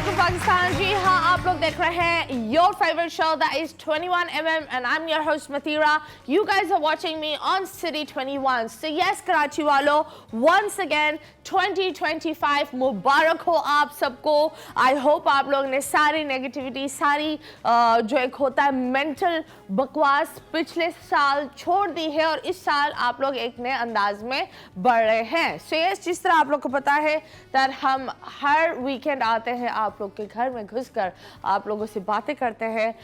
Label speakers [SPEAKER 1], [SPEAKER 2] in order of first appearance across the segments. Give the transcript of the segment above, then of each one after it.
[SPEAKER 1] वालेकुम पाकिस्तान। जी हाँ, आप लोग देख रहे हैं your favourite show that is 21mm and I'm your host Mathira. You guys are watching me on City 21. So yes, Karachi वालों, once again 2025 मुबारक हो आप सबको। आई होप आप लोग ने सारी नेगेटिविटी, सारी जो एक होता है मेंटल बकवास पिछले साल छोड़ दी है और इस साल आप लोग एक नए अंदाज में बढ़ रहे हैं। सो यस, जिस तरह आप लोग को पता है दैट हम हर वीकेंड आते हैं आप लोग के घर में घुसकर आप लोगों से बातें करते हैं,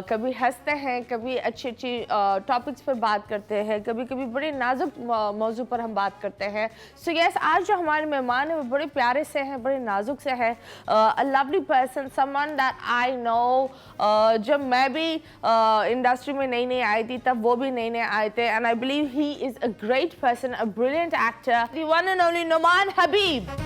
[SPEAKER 1] कभी हंसते हैं, कभी अच्छी अच्छी टॉपिक्स पर बात करते हैं, कभी कभी बड़े नाजुक मौजू पर हम बात करते हैं। सो यस, आज जो हमारे मेहमान हैं वो बड़े प्यारे से हैं, बड़े नाजुक से हैं, a lovely person, someone that I know. जब मैं भी इंडस्ट्री में नई नई आई थी तब वो भी नए नए आए थे, and I believe he is a great person, a brilliant actor, the one and only Numan Habib.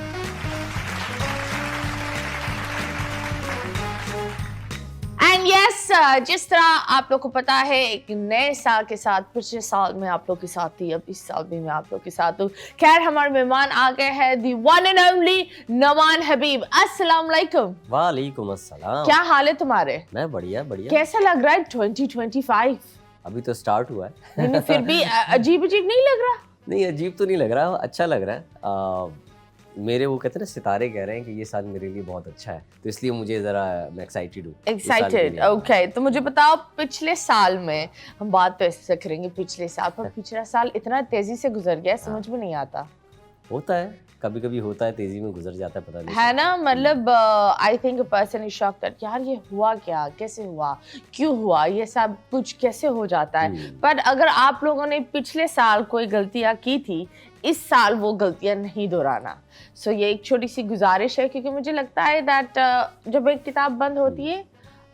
[SPEAKER 1] And yes, जिस तरह आप लोग को पता है एक नए साल के साथ, पिछले साल में आप लोग के साथ थी, अब इस साल भी मैं आप लोग के साथ हूँ। खैर, हमारे मेहमान आ गए हैं, दी वन एंड ओनली नुमान हबीब। अस्सलाम वालेकुम।
[SPEAKER 2] वालेकुम अस्सलाम।
[SPEAKER 1] क्या हाल है तुम्हारे?
[SPEAKER 2] मैं बढ़िया बढ़िया।
[SPEAKER 1] कैसा लग रहा है 2025?
[SPEAKER 2] अभी तो स्टार्ट हुआ है।
[SPEAKER 1] नहीं, फिर भी अजीब अजीब नहीं लग रहा?
[SPEAKER 2] नहीं, अजीब तो नहीं लग रहा, अच्छा लग रहा है। मेरे वो कहते हैं ना, सितारे कह रहे हैं कि ये साल मेरे लिए बहुत अच्छा है, तो इसलिए मुझे जरा मैं एक्साइटेड हूँ।
[SPEAKER 1] Excited, okay. तो मुझे बताओ, पिछले साल में हम बात तो ऐसे करेंगे पिछले साल पर, पिछला साल इतना तेजी से गुजर गया, समझ में नहीं आता।
[SPEAKER 2] होता है, कभी कभी होता है, तेजी में गुजर जाता है, पता नहीं
[SPEAKER 1] है ना। मतलब I think a person is shocked that यार ये हुआ क्या, कैसे हुआ, क्यों हुआ, ये सब कुछ कैसे हो जाता है। पर अगर आप लोगों ने पिछले साल कोई गलतियां की थी, इस साल वो गलतियां नहीं दोहराना। सो ये एक छोटी सी गुजारिश है, क्योंकि मुझे लगता है दैट जब एक किताब बंद होती है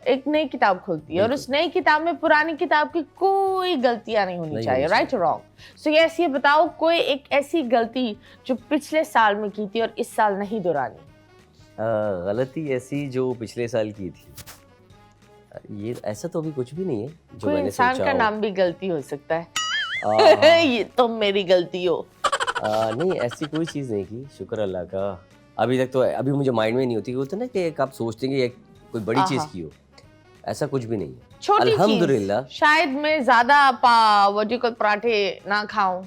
[SPEAKER 1] एक नई किताब खुलती है, और उस नई किताब में पुरानी किताब की कोई गलतियां नहीं होनी चाहिए, राइट और रॉन्ग। सो यस, ये बताओ कोई एक ऐसी गलती जो पिछले साल में की थी और इस साल नहीं दोहरानी।
[SPEAKER 2] गलती ऐसी जो पिछले साल की थी, ये ऐसा तो अभी कुछ भी नहीं है जो
[SPEAKER 1] कोई
[SPEAKER 2] मैंने
[SPEAKER 1] इंसान
[SPEAKER 2] सोचा
[SPEAKER 1] का
[SPEAKER 2] हो।
[SPEAKER 1] नाम भी गलती हो सकता है। ये तो मेरी गलती हो।
[SPEAKER 2] नहीं, ऐसी कोई चीज़ नहीं की, शुक्र अल्लाह का। अभी तक तो अभी मुझे माइंड में नहीं होती, होता ना कि आप सोचते हैं कि कोई बड़ी चीज़ की हो, ऐसा कुछ भी नहीं है।
[SPEAKER 1] छोटी
[SPEAKER 2] अल्हम्दुलिल्लाह।
[SPEAKER 1] चीज़, शायद मैं ज्यादा पराठे ना खाऊं,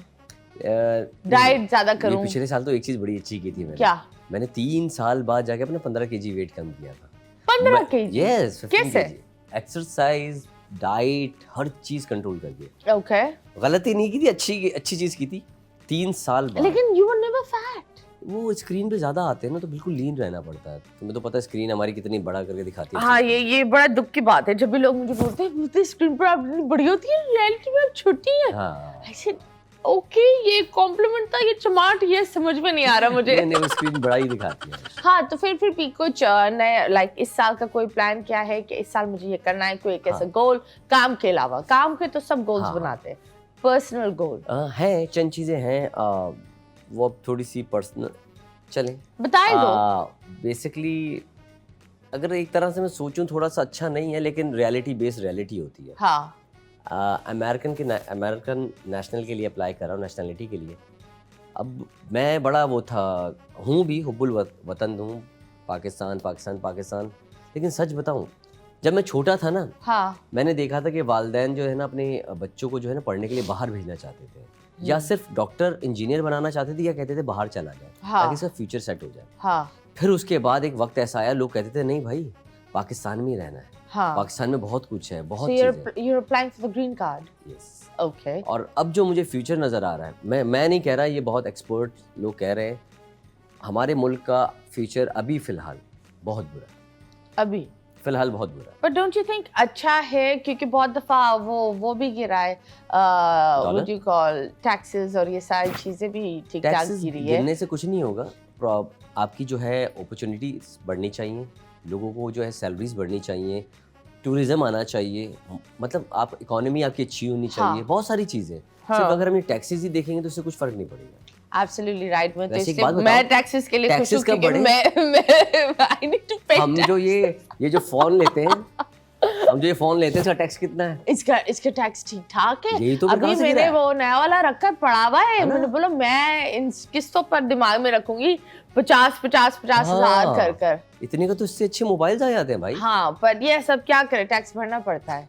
[SPEAKER 1] डाइट ज्यादा करूं।
[SPEAKER 2] पिछले साल तो एक चीज़ बड़ी अच्छी की थी मैंने।
[SPEAKER 1] क्या?
[SPEAKER 2] मैंने 3 साल बाद जाके अपना 15 kg वेट कम किया था।
[SPEAKER 1] 15 केजी?
[SPEAKER 2] यस, 15
[SPEAKER 1] कैसे?
[SPEAKER 2] kg। एक्सरसाइज, डाइट, हर चीज़ कंट्रोल कर दिया।
[SPEAKER 1] ओके।
[SPEAKER 2] गलती नहीं की थी, अच्छी चीज़ की थी। 3 साल बाद।
[SPEAKER 1] लेकिन यू वर नेवर फैट।
[SPEAKER 2] वो स्क्रीन पे ज्यादा आते हैं ना, तो बिल्कुल लीन रहना पड़ता है। तुम्हें तो पता है स्क्रीन हमारी कितनी बड़ा करके दिखाती है।
[SPEAKER 1] हाँ, ये बड़ा दुख की बात है जब भी लोग मुझे बोलते हैं स्क्रीन पर आप इतनी बड़ी होती है, रियलिटी में आप छोटी है।
[SPEAKER 2] हाँ।
[SPEAKER 1] I said, ओके, ये कॉम्प्लीमेंट था, ये चमाट, ये समझ में नहीं आ रहा मुझे।
[SPEAKER 2] नहीं, वो स्क्रीन बड़ा ही दिखाती है।
[SPEAKER 1] हाँ, तो फिर भी कुछ नए, लाइक इस साल का कोई प्लान क्या है कि इस साल मुझे ये करना है, कोई एक ऐसा गोल, काम के अलावा? काम के तो सब गोल्स बनाते हैं, पर्सनल गोल
[SPEAKER 2] है, चंद चीजें हैं, वो अब थोड़ी सी पर्सनल चलें,
[SPEAKER 1] बताए दो।
[SPEAKER 2] बेसिकली अगर एक तरह से मैं सोचूं, थोड़ा सा अच्छा नहीं है, लेकिन रियलिटी बेस्ड रियलिटी होती है।
[SPEAKER 1] हाँ।
[SPEAKER 2] अमेरिकन नेशनल के लिए अप्लाई कर रहा हूँ, नेशनलिटी के लिए। अब मैं बड़ा वो था, हूँ भी हुब्बुल वतन हूँ, पाकिस्तान। लेकिन सच बताऊँ, जब मैं छोटा था ना,
[SPEAKER 1] हाँ।
[SPEAKER 2] मैंने देखा था कि वालिदैन जो है ना अपने बच्चों को जो है ना पढ़ने के लिए बाहर भेजना चाहते थे, या सिर्फ डॉक्टर इंजीनियर बनाना चाहते थे, या कहते थे बाहर चला जाए, ताकि इसका फ्यूचर सेट हो जाए।
[SPEAKER 1] हाँ।
[SPEAKER 2] फिर उसके बाद एक वक्त ऐसा आया, लोग कहते थे नहीं भाई, पाकिस्तान में ही रहना है।
[SPEAKER 1] हाँ।
[SPEAKER 2] पाकिस्तान में बहुत कुछ है, बहुत
[SPEAKER 1] So
[SPEAKER 2] चीजें।
[SPEAKER 1] you're applying for the green card.
[SPEAKER 2] Yes.
[SPEAKER 1] Okay.
[SPEAKER 2] और अब जो मुझे फ्यूचर नजर आ रहा है, मैं नहीं कह रहा, ये बहुत एक्सपर्ट लोग कह रहे हैं, हमारे मुल्क का फ्यूचर अभी फिलहाल बहुत बुरा है।
[SPEAKER 1] अभी
[SPEAKER 2] फिलहाल बहुत बुरा है।
[SPEAKER 1] But don't you think अच्छा है, क्योंकि बहुत दफा वो भी गिरा है, what do you call, taxes और ये सारी चीजें भी ठीक ठाक
[SPEAKER 2] टैक्सेस
[SPEAKER 1] गिरी है।
[SPEAKER 2] गिरने से कुछ नहीं होगा, आपकी जो है अपॉर्चुनिटीज बढ़नी चाहिए, लोगों को जो है सैलरीज बढ़नी चाहिए, टूरिज्म आना चाहिए, मतलब आप इकोनॉमी आपकी अच्छी होनी चाहिए, बहुत सारी चीजें। सिर्फ अगर हम ये टैक्सेस ही देखेंगे तो उससे कुछ फर्क नहीं पड़ेगा।
[SPEAKER 1] Absolutely right. मैं तो
[SPEAKER 2] वैसे एक
[SPEAKER 1] इससे
[SPEAKER 2] बात
[SPEAKER 1] मैं
[SPEAKER 2] बताओ,
[SPEAKER 1] टैक्सेस के लिए खुश हूँ,
[SPEAKER 2] टैक्सेस कब
[SPEAKER 1] क्योंकि
[SPEAKER 2] बढ़े?
[SPEAKER 1] मैं I need to pay
[SPEAKER 2] हम जो ये जो फोन लेते हैं, हम जो ये फोन लेते हैं इसका टैक्स कितना है?
[SPEAKER 1] इसका टैक्स ठीक ठाक है।
[SPEAKER 2] यही तो
[SPEAKER 1] अभी मैंने वो नया वाला रखकर पड़ा हुआ है। मैंने बोला मैं इन किस्तों पर दिमाग में रखूंगी 50 हजार कर कर।
[SPEAKER 2] इतने का तो इससे अच्छे मोबाइल आ जाते हैं भाई।
[SPEAKER 1] हाँ, पर ये सब क्या करे, टैक्स भरना पड़ता है।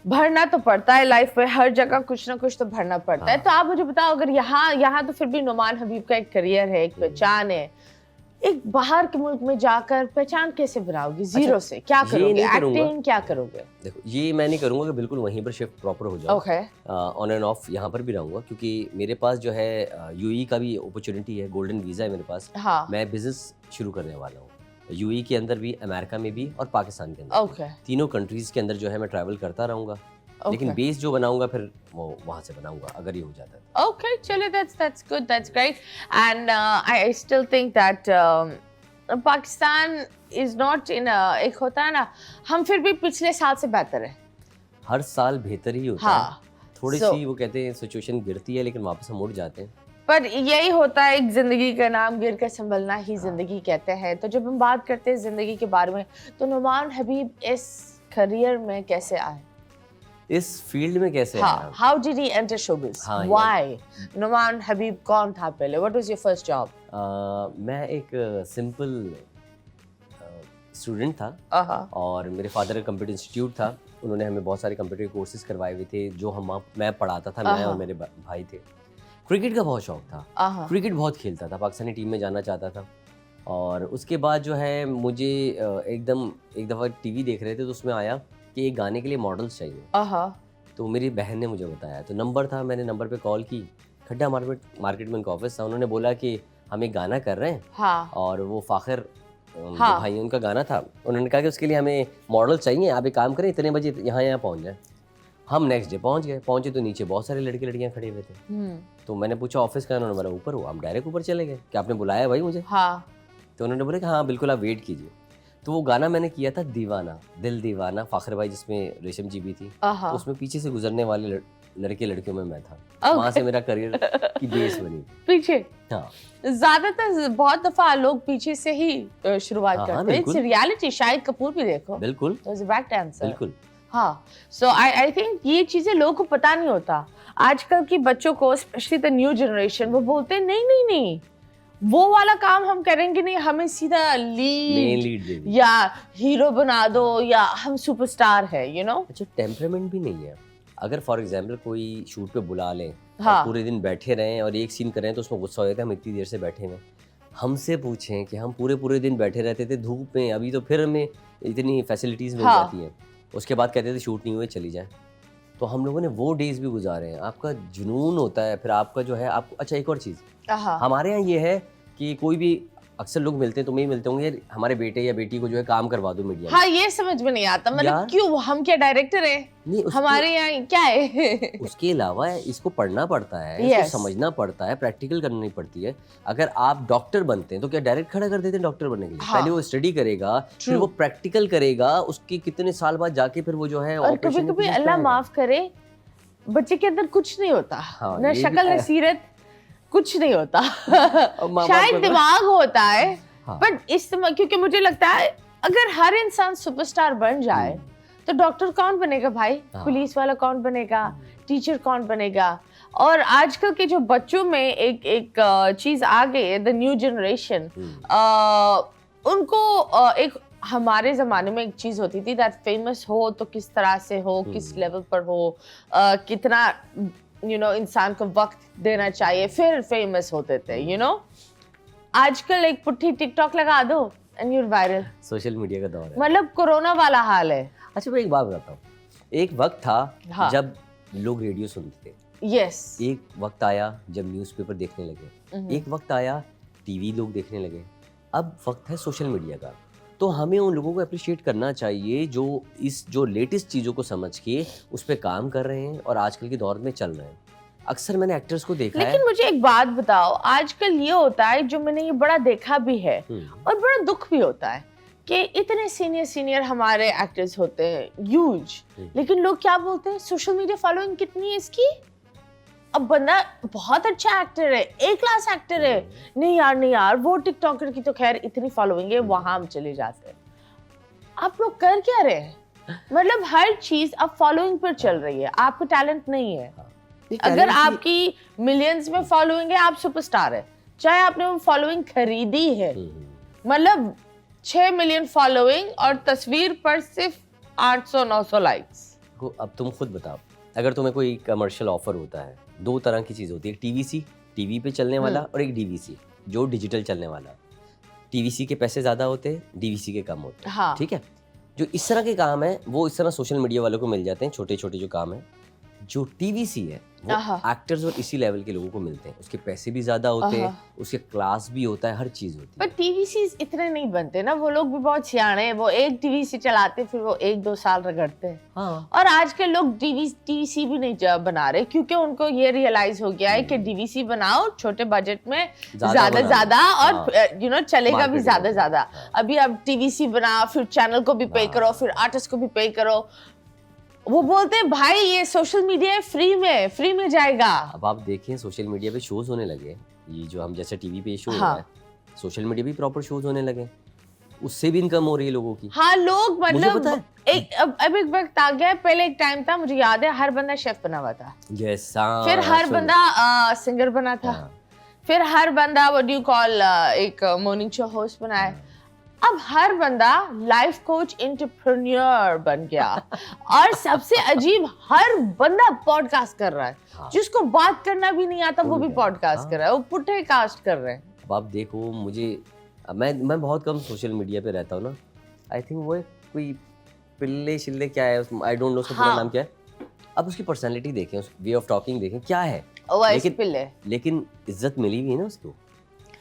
[SPEAKER 2] भरना तो पड़ता है
[SPEAKER 1] लाइफ में हर जगह कुछ ना कुछ तो भरना पड़ता है। तो आप मुझे बताओ, अगर यहाँ तो फिर भी नुमान हबीब का एक करियर है, एक पहचान है, एक बाहर के मुल्क में जाकर पहचान कैसे बनाओगी जीरो से? क्या करोगे? एक्टिंग क्या करोगे?
[SPEAKER 2] देखो, ये मैं नहीं करूंगा कि बिल्कुल वहीं पर शिफ्ट प्रॉपर हो जाऊं।
[SPEAKER 1] ओके।
[SPEAKER 2] ऑन एंड ऑफ यहाँ पर भी रहूंगा, क्योंकि मेरे पास जो है यूएई का भी अपॉर्चुनिटी है, गोल्डन वीजा है मेरे पास।
[SPEAKER 1] हाँ।
[SPEAKER 2] मैं बिजनेस शुरू करने वाला हूँ यूएई के अंदर भी, अमेरिका में भी और पाकिस्तान के अंदर।
[SPEAKER 1] ओके।
[SPEAKER 2] तीनों कंट्रीज के अंदर जो है मैं ट्रैवल करता रहूंगा। लेकिन बेस जो बनाऊंगा फिर वो वहां से बनाऊंगा, अगर ये हो जाता है।
[SPEAKER 1] ओके, चलिए, that's good, that's great, and I still think that Pakistan is not in एक होता है ना, हम फिर भी पिछले साल से बेहतर है।
[SPEAKER 2] हर साल बेहतर ही होता
[SPEAKER 1] हाँ,
[SPEAKER 2] है। थोड़ी सी वो कहते हैं सिचुएशन गिरती है, लेकिन वापस हम उठ जाते हैं।
[SPEAKER 1] पर यही होता है, एक जिंदगी का नाम गिर कर संभलना ही जिंदगी कहते हैं। तो जब हम बात करते हैं जिंदगी के बारे में, तो नुमान हबीब इस करियर में कैसे आए,
[SPEAKER 2] इस फील्ड में कैसे आया?
[SPEAKER 1] How did he enter showbiz? Why? Numan हबीब कौन था पहले? What was your first job?
[SPEAKER 2] मैं एक सिंपल स्टूडेंट था और मेरे फादर का कंप्यूटर इंस्टीट्यूट था। उन्होंने हमें बहुत सारे कंप्यूटर कोर्सेज करवाए हुए थे जो मैं पढ़ाता था। मैं और मेरे भाई थे। क्रिकेट का बहुत शौक था, क्रिकेट बहुत खेलता था, पाकिस्तानी टीम में जाना चाहता था। और उसके बाद जो है मुझे एक दफ़ा टीवी देख रहे थे, तो उसमें आया कि एक गाने के लिए मॉडल्स चाहिए। तो मेरी बहन ने मुझे बताया, तो नंबर था, मैंने नंबर पे कॉल की। खड्डा मार्केट में उनका ऑफिस था। उन्होंने बोला कि हम एक गाना कर रहे हैं और वो फाखिर भाई उनका गाना था। उन्होंने कहा कि उसके लिए हमें मॉडल चाहिए, आप एक काम करें, इतने बजे यहाँ पहुँच जाए। हम नेक्स्ट डे पहुँचे तो नीचे बहुत सारे लड़के लड़कियाँ खड़े हुए थे। तो मैंने पूछा ऑफिस का, उन्होंने बोला ऊपर हो। हम डायरेक्ट ऊपर चले गए कि आपने बुलाया भाई मुझे। तो उन्होंने बोला कि हाँ बिल्कुल, आप वेट कीजिए। तो वो गाना मैंने किया था दीवाना, दिल दीवाना, फाखिर भाई जिसमें रेशम जी भी थी। तो उसमें पीछे से गुजरने वाले लड़के लड़कियों में मैं था। वहाँ से मेरा करियर की बेस बनी।
[SPEAKER 1] पीछे?
[SPEAKER 2] हाँ,
[SPEAKER 1] ज्यादातर बहुत दफा लोग पीछे से ही शुरुआत करते हैं। It's reality. शाहिद कपूर भी देखो।
[SPEAKER 2] बिल्कुल,
[SPEAKER 1] बैक डांसर।
[SPEAKER 2] बिल्कुल।
[SPEAKER 1] हाँ, सो आई थिंक ये चीजें लोगों को पता नहीं होता। आजकल की बच्चों को, स्पेशली द न्यू जनरेशन, वो बोलते हैं नहीं वो वाला काम हम करेंगे नहीं, हमें सीधा लीड या हीरो बना दो या हम सुपरस्टार है, यू नो।
[SPEAKER 2] अच्छा, टेम्परामेंट भी नहीं है। अगर फॉर एग्जांपल कोई शूट पे बुला लें, पूरे दिन बैठे रहें और एक सीन करें, तो उसमें गुस्सा हो जाता है, हम इतनी देर से बैठे हैं। हमसे पूछें कि हम पूरे दिन बैठे रहते थे धूप में, अभी तो फिर हमें इतनी फैसिलिटीज मिल जाती हैं। उसके बाद कहते थे शूट नहीं हुए, चली जाए। तो हम लोगों ने वो डेज भी गुजारे हैं। आपका जुनून होता है, फिर आपका जो है आपको। अच्छा, एक और चीज़ हमारे यहाँ ये है कि कोई भी, अक्सर लोग मिलते हैं, तुम्हें मिलते होंगे, हमारे बेटे या बेटी को जो है काम करवा दो मीडिया में।
[SPEAKER 1] हाँ, ये समझ में नहीं आता, मतलब क्यों? हम क्या डायरेक्टर है? हमारे यहाँ क्या है? उसके
[SPEAKER 2] अलावा इसको पढ़ना पड़ता है, इसको समझना पड़ता है, प्रैक्टिकल करनी पड़ती है। अगर आप डॉक्टर बनते हैं तो क्या डायरेक्ट खड़ा कर देते हैं डॉक्टर बनने के लिए? पहले वो स्टडी करेगा, फिर वो प्रैक्टिकल करेगा, उसकी कितने साल बाद जाके फिर वो जो है ऑपरेशन।
[SPEAKER 1] कभी अल्लाह माफ करे, बच्चे के अंदर कुछ नहीं होता, न शक्ल न सीरत, कुछ नहीं होता। शायद दिमाग होता है। पर इस समय, क्योंकि मुझे लगता है अगर हर इंसान सुपरस्टार बन जाए तो डॉक्टर कौन बनेगा भाई? पुलिस वाला कौन बनेगा? टीचर कौन बनेगा? और आजकल के जो बच्चों में एक चीज आ गई है, द न्यू जनरेशन, उनको एक, हमारे ज़माने में एक चीज़ होती थी दैट फेमस हो तो किस तरह से हो, किस लेवल पर हो, कितना इंसान को वक्त देना चाहिए, फिर फेमस होते थे, आजकल एक पुट्ठी टिकटॉक लगा दो and you're viral.
[SPEAKER 2] Social media का दौर है,
[SPEAKER 1] मतलब कोरोना वाला हाल है।
[SPEAKER 2] अच्छा, मैं एक बात बताता हूँ। एक वक्त था जब लोग रेडियो सुनते थे।
[SPEAKER 1] यस।
[SPEAKER 2] एक वक्त आया जब न्यूज़पेपर देखने लगे। एक वक्त आया टीवी लोग देखने लगे। अब वक्त है सोशल मीडिया का। तो हमें उन लोगों को अप्रिशिएट करना चाहिए जो लेटेस्ट चीज़ों को समझ के उस पर काम कर रहे हैं और आजकल के दौर में चल रहे हैं। अक्सर मैंने एक्टर्स को देखा है।
[SPEAKER 1] लेकिन मुझे एक बात बताओ, आजकल ये होता है, जो मैंने ये बड़ा देखा भी है और बड़ा दुख भी होता है कि इतने सीनियर हमारे एक्टर्स होते हैं, ह्यूज, लेकिन लोग क्या बोलते हैं, सोशल मीडिया फॉलोइंग कितनी है इसकी? अब बंदा बहुत अच्छा एक्टर है, ए क्लास एक्टर है, नहीं यार वो टिकटॉकर की तो खैर इतनी फॉलोइंग है, वहां हम चले जाते हैं। आप लोग कर क्या रहे हैं? मतलब हर चीज अब फॉलोइंग पर चल रही है, आपको टैलेंट नहीं है।
[SPEAKER 2] ये
[SPEAKER 1] अगर
[SPEAKER 2] talent की-
[SPEAKER 1] आपकी मिलियंस में फॉलोइंग है, आप सुपरस्टार है, चाहे आपने वो फॉलोइंग खरीदी है। मतलब 6 मिलियन फॉलोइंग और तस्वीर पर सिर्फ 800-900 लाइक्स।
[SPEAKER 2] अब तुम खुद बताओ, अगर तुम्हें कोई कमर्शियल ऑफर होता है, दो तरह की चीज़ होती है, टीवीसी टीवी पे चलने वाला और एक डीवीसी जो डिजिटल चलने वाला। टीवीसी के पैसे ज़्यादा होते हैं, डीवीसी के कम होते हैं।
[SPEAKER 1] हाँ।
[SPEAKER 2] ठीक है, जो इस तरह के काम है वो इस तरह सोशल मीडिया वालों को मिल जाते हैं, छोटे छोटे जो काम है। जो टीवीसी है वो एक्टर्स और इसी लेवल के लोगों को मिलते हैं, उसके पैसे भी ज़्यादा होते हैं, उसके क्लास भी होता है, हर चीज़ होती
[SPEAKER 1] पर
[SPEAKER 2] है।
[SPEAKER 1] टीवीसी इतने नहीं बनते ना, वो लोग भी बहुत सियाने हैं, वो एक टीवीसी चलाते फिर वो 1-2 साल रगड़ते हैं।
[SPEAKER 2] हाँ,
[SPEAKER 1] और आजकल लोग टीवीसी भी नहीं बना रहे, क्योंकि उनको ये रियलाइज हो गया है कि डीवीसी बनाओ छोटे बजट में ज्यादा और चलेगा भी ज्यादा। अभी अब टीवीसी बना, फिर चैनल को भी पे करो, फिर आर्टिस्ट को भी पे करो। वो बोलते हैं भाई ये सोशल मीडिया फ्री में जाएगा।
[SPEAKER 2] अब आप देखें सोशल मीडिया पे शोज होने लगे, ये जो हम जैसे टीवी पे शो हो रहा है, सोशल मीडिया भी प्रॉपर शोज होने लगे, उससे भी इनकम हो रही है लोगों की।
[SPEAKER 1] हाँ, लोग
[SPEAKER 2] मुझे पता
[SPEAKER 1] मतलब अब एक वक्त आ गया, पहले एक टाइम था, मुझे याद है, हर बंदा शेफ बना हुआ था,
[SPEAKER 2] यस,
[SPEAKER 1] फिर हर बंदा सिंगर बना था, फिर हर बंदा व्हाट डू यू कॉल एक मॉर्निंग शो होस्ट बना है। अब हर बंदा लाइफ कोच, एंटरप्रेन्योर बन गया। और सबसे अजीब, हर बंदा पॉडकास्ट कर रहा है। जिसको बात करना भी नहीं आता वो भी पॉडकास्ट कर रहा है, वो पुट्ठे कास्ट कर रहे हैं।
[SPEAKER 2] अब आप देखो, मैं बहुत कम सोशल मीडिया पे रहता हूँ ना, आई थिंक वो कोई पिल्ले शिल्ले क्या है, आई डोंट नो उसका पूरा नाम क्या है। अब उसकी पर्सनैलिटी देखें, उसकी वे ऑफ टॉकिंग देखें, क्या है, लेकिन इज्जत मिली हुई है ना उसको,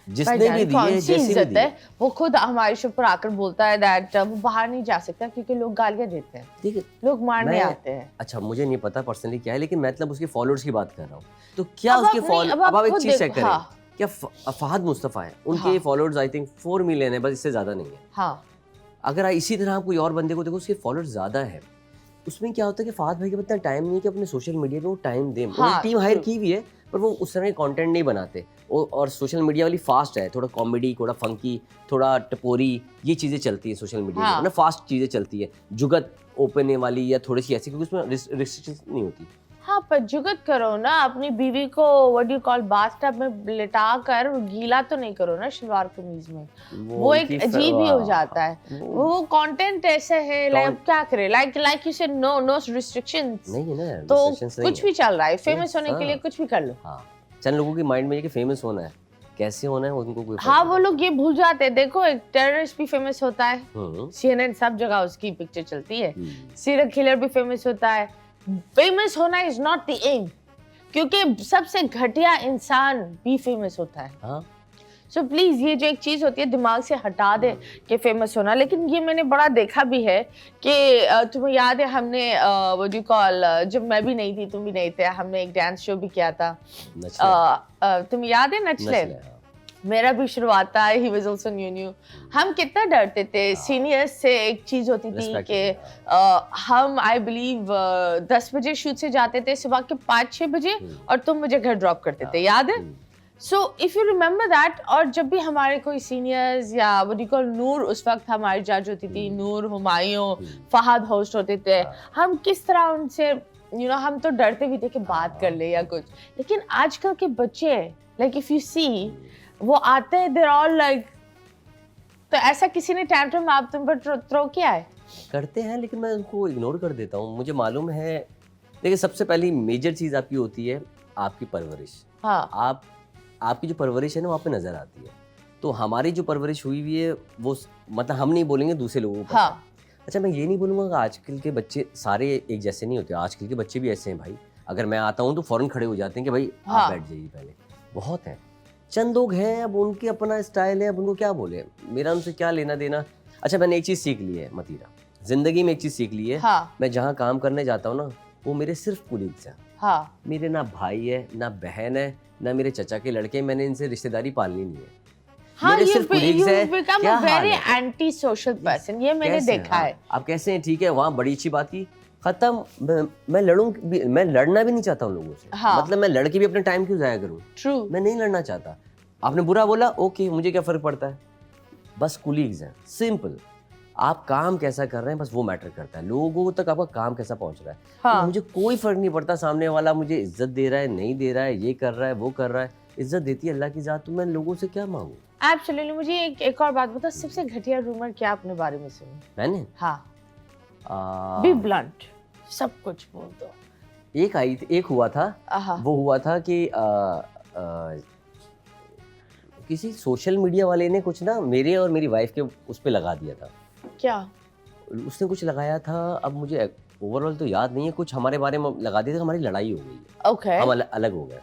[SPEAKER 2] जिसने भी दी है, जैसी भी दी है।
[SPEAKER 1] वो खुद हमारे शो पर आकर बोलता है दैट वो बाहर नहीं जा सकता क्योंकि लोग गालियां देते हैं, ठीक है, लोग मारने आते हैं।
[SPEAKER 2] अच्छा, मुझे नहीं पता पर्सनली क्या है, लेकिन मैं मतलब उसके फॉलोअर्स की बात कर रहा हूँ। तो क्या उसके फॉलोअर्स, अब आप एक चीज चेक करें, क्या फहद मुस्तफा है, उनके फॉलोअर्स आई थिंक 4 मिलियन है, बस, इससे ज्यादा नहीं है।
[SPEAKER 1] हाँ,
[SPEAKER 2] अगर इसी तरह आप कोई और बंदे को देखो, उसके फॉलोअर्स ज्यादा है, उसमें क्या होता है कि फहद भाई के पास इतना टाइम नहीं है कि अपने सोशल मीडिया पे वो टाइम दें। उन्होंने टीम हायर की भी है, पर वो उस तरह के कंटेंट नहीं बनाते। और सोशल मीडिया वाली फास्ट है, थोड़ा कॉमेडी, थोड़ा फंकी, थोड़ा टपोरी, ये चीज़ें चलती है सोशल मीडिया पे ना, फास्ट चीज़ें चलती है। जुगत ओपन वाली या थोड़ी सी ऐसी, क्योंकि उसमें रिस्ट्रिक्शंस नहीं होती।
[SPEAKER 1] हाँ, पर जुगत करो ना, अपनी बीवी को what do you call bathtub में लिटा कर गीला तो नहीं करो ना शलवार कमीज में, वो एक अजीब ही हो जाता है। वो कंटेंट ऐसे है, लाइक क्या करे, like you said, no restrictions
[SPEAKER 2] नहीं है ना,
[SPEAKER 1] तो कुछ भी चल रहा है, फेमस होने के लिए कुछ भी कर लो।
[SPEAKER 2] हाँ, चंद लोगों के माइंड में ये कि फेमस होना है, कैसे होना है उनको कोई।
[SPEAKER 1] हाँ, वो लोग ये भूल जाते हैं। देखो, एक टेररिस्ट भी फेमस होता है, CNN सब जगह उसकी पिक्चर चलती है, सीरियल किलर भी फेमस होता है। फेमस होना इज नॉट द एम, क्योंकि सबसे घटिया इंसान भी फेमस होता है।
[SPEAKER 2] हाँ,
[SPEAKER 1] सो प्लीज ये जो एक चीज होती है दिमाग से हटा दे कि फेमस होना। लेकिन ये मैंने बड़ा देखा भी है कि तुम्हें याद है, हमने वो जो कॉल, जब मैं भी नहीं थी, तुम भी नहीं थे, हमने एक डांस शो भी किया था, तुम्हें याद है, नचले। मेरा भी शुरुआत था, ही वाज आल्सो न्यू। हम कितना डरते थे सीनियर्स से। एक चीज होती थी कि हम आई बिलीव 10 बजे शूट से जाते थे, सुबह के 5-6 बजे, और तुम मुझे घर ड्रॉप करते थे, याद है? So if you remember that. और जब भी हमारे कोई सीनियर्स या व्हाट डू यू कॉल, नूर उस वक्त हमारी जज होती थी, नूर, हुमायूं, फहद होस्ट होते थे, हम किस तरह उनसे हम तो डरते भी थे कि बात कर ले या कुछ। लेकिन आजकल के बच्चे, लाइक इफ यू सी, वो आते हैं, देयर ऑल लाइक, तो ऐसा किसी ने टैंट्रम आप तुम पर थ्रो किया है?
[SPEAKER 2] करते हैं, लेकिन मैं उनको इग्नोर कर देता हूँ। मुझे मालूम है, देखिए सबसे पहली मेजर चीज़ आपकी होती है आपकी परवरिश।
[SPEAKER 1] हाँ,
[SPEAKER 2] आपकी जो परवरिश है ना, वहाँ पे नज़र आती है। तो हमारी जो परवरिश हुई हुई है वो, मतलब हम नहीं बोलेंगे, दूसरे लोगों को।
[SPEAKER 1] हाँ।
[SPEAKER 2] अच्छा, मैं ये नहीं बोलूँगा कि आजकल के बच्चे सारे एक जैसे नहीं होते, आजकल के बच्चे भी ऐसे हैं भाई। अगर मैं आता हूँ तो फौरन खड़े हो जाते हैं कि भाई आप बैठ जाइए पहले। बहुत हैं, चंद लोग हैं, अब उनके अपना स्टाइल है, अब उनको क्या बोले, मेरा उनसे क्या लेना देना। अच्छा, मैंने एक चीज़ सीख ली है मतीरा, जिंदगी में एक चीज़ सीख ली है। मैं जहाँ काम करने जाता हूँ ना, वो मेरे सिर्फ कुलीग्स हैं। मेरे ना भाई है, ना बहन है, ना मेरे चचा के लड़के, मैंने इनसे रिश्तेदारी पालनी नहीं है।
[SPEAKER 1] हाँ,
[SPEAKER 2] मेरे सिर्फ कुलीग्स हैं।
[SPEAKER 1] क्या हाल है? एंटी सोशल पर्सन, ये मैंने देखा है।
[SPEAKER 2] आप कैसे हैं? ठीक है, वहाँ बड़ी अच्छी बात की, खत्म। मैं लड़ना भी नहीं चाहता उन लोगों से। मतलब मैं लड़के भी अपने टाइम क्यों जाया करूँ?
[SPEAKER 1] ट्रू,
[SPEAKER 2] मैं नहीं लड़ना चाहता। आपने बुरा बोला, ओके, मुझे क्या फर्क पड़ता है, बस कुलीग्स हैं, सिंपल। आप काम कैसा कर रहे हैं, बस वो मैटर करता है। लोगों तक आपका काम कैसा पहुंच रहा है।
[SPEAKER 1] हाँ।
[SPEAKER 2] तो मुझे कोई फर्क नहीं पड़ता सामने वाला मुझे इज्जत दे रहा है, नहीं दे रहा है, ये कर रहा है, वो कर रहा है। इज्जत देती है अल्लाह की जात, तो मैं लोगों से क्या मांगू।
[SPEAKER 1] एब्सोल्युटली। मुझे एक और बात बता, सबसे घटिया रूमर क्या अपने बारे में सुनी?
[SPEAKER 2] मैंने
[SPEAKER 1] हाँ, बी ब्लंट, सब कुछ बोल दो।
[SPEAKER 2] एक हुआ था, वो हुआ था कि किसी सोशल मीडिया वाले ने कुछ ना मेरे और मेरी वाइफ के उस पे लगा दिया था।
[SPEAKER 1] क्या?
[SPEAKER 2] उसने कुछ लगाया था, अब मुझे ओवरऑल तो याद नहीं है, कुछ हमारे बारे में लगा दिया था, हमारी लड़ाई हो गई है।
[SPEAKER 1] ओके।
[SPEAKER 2] हम अलग हो गए।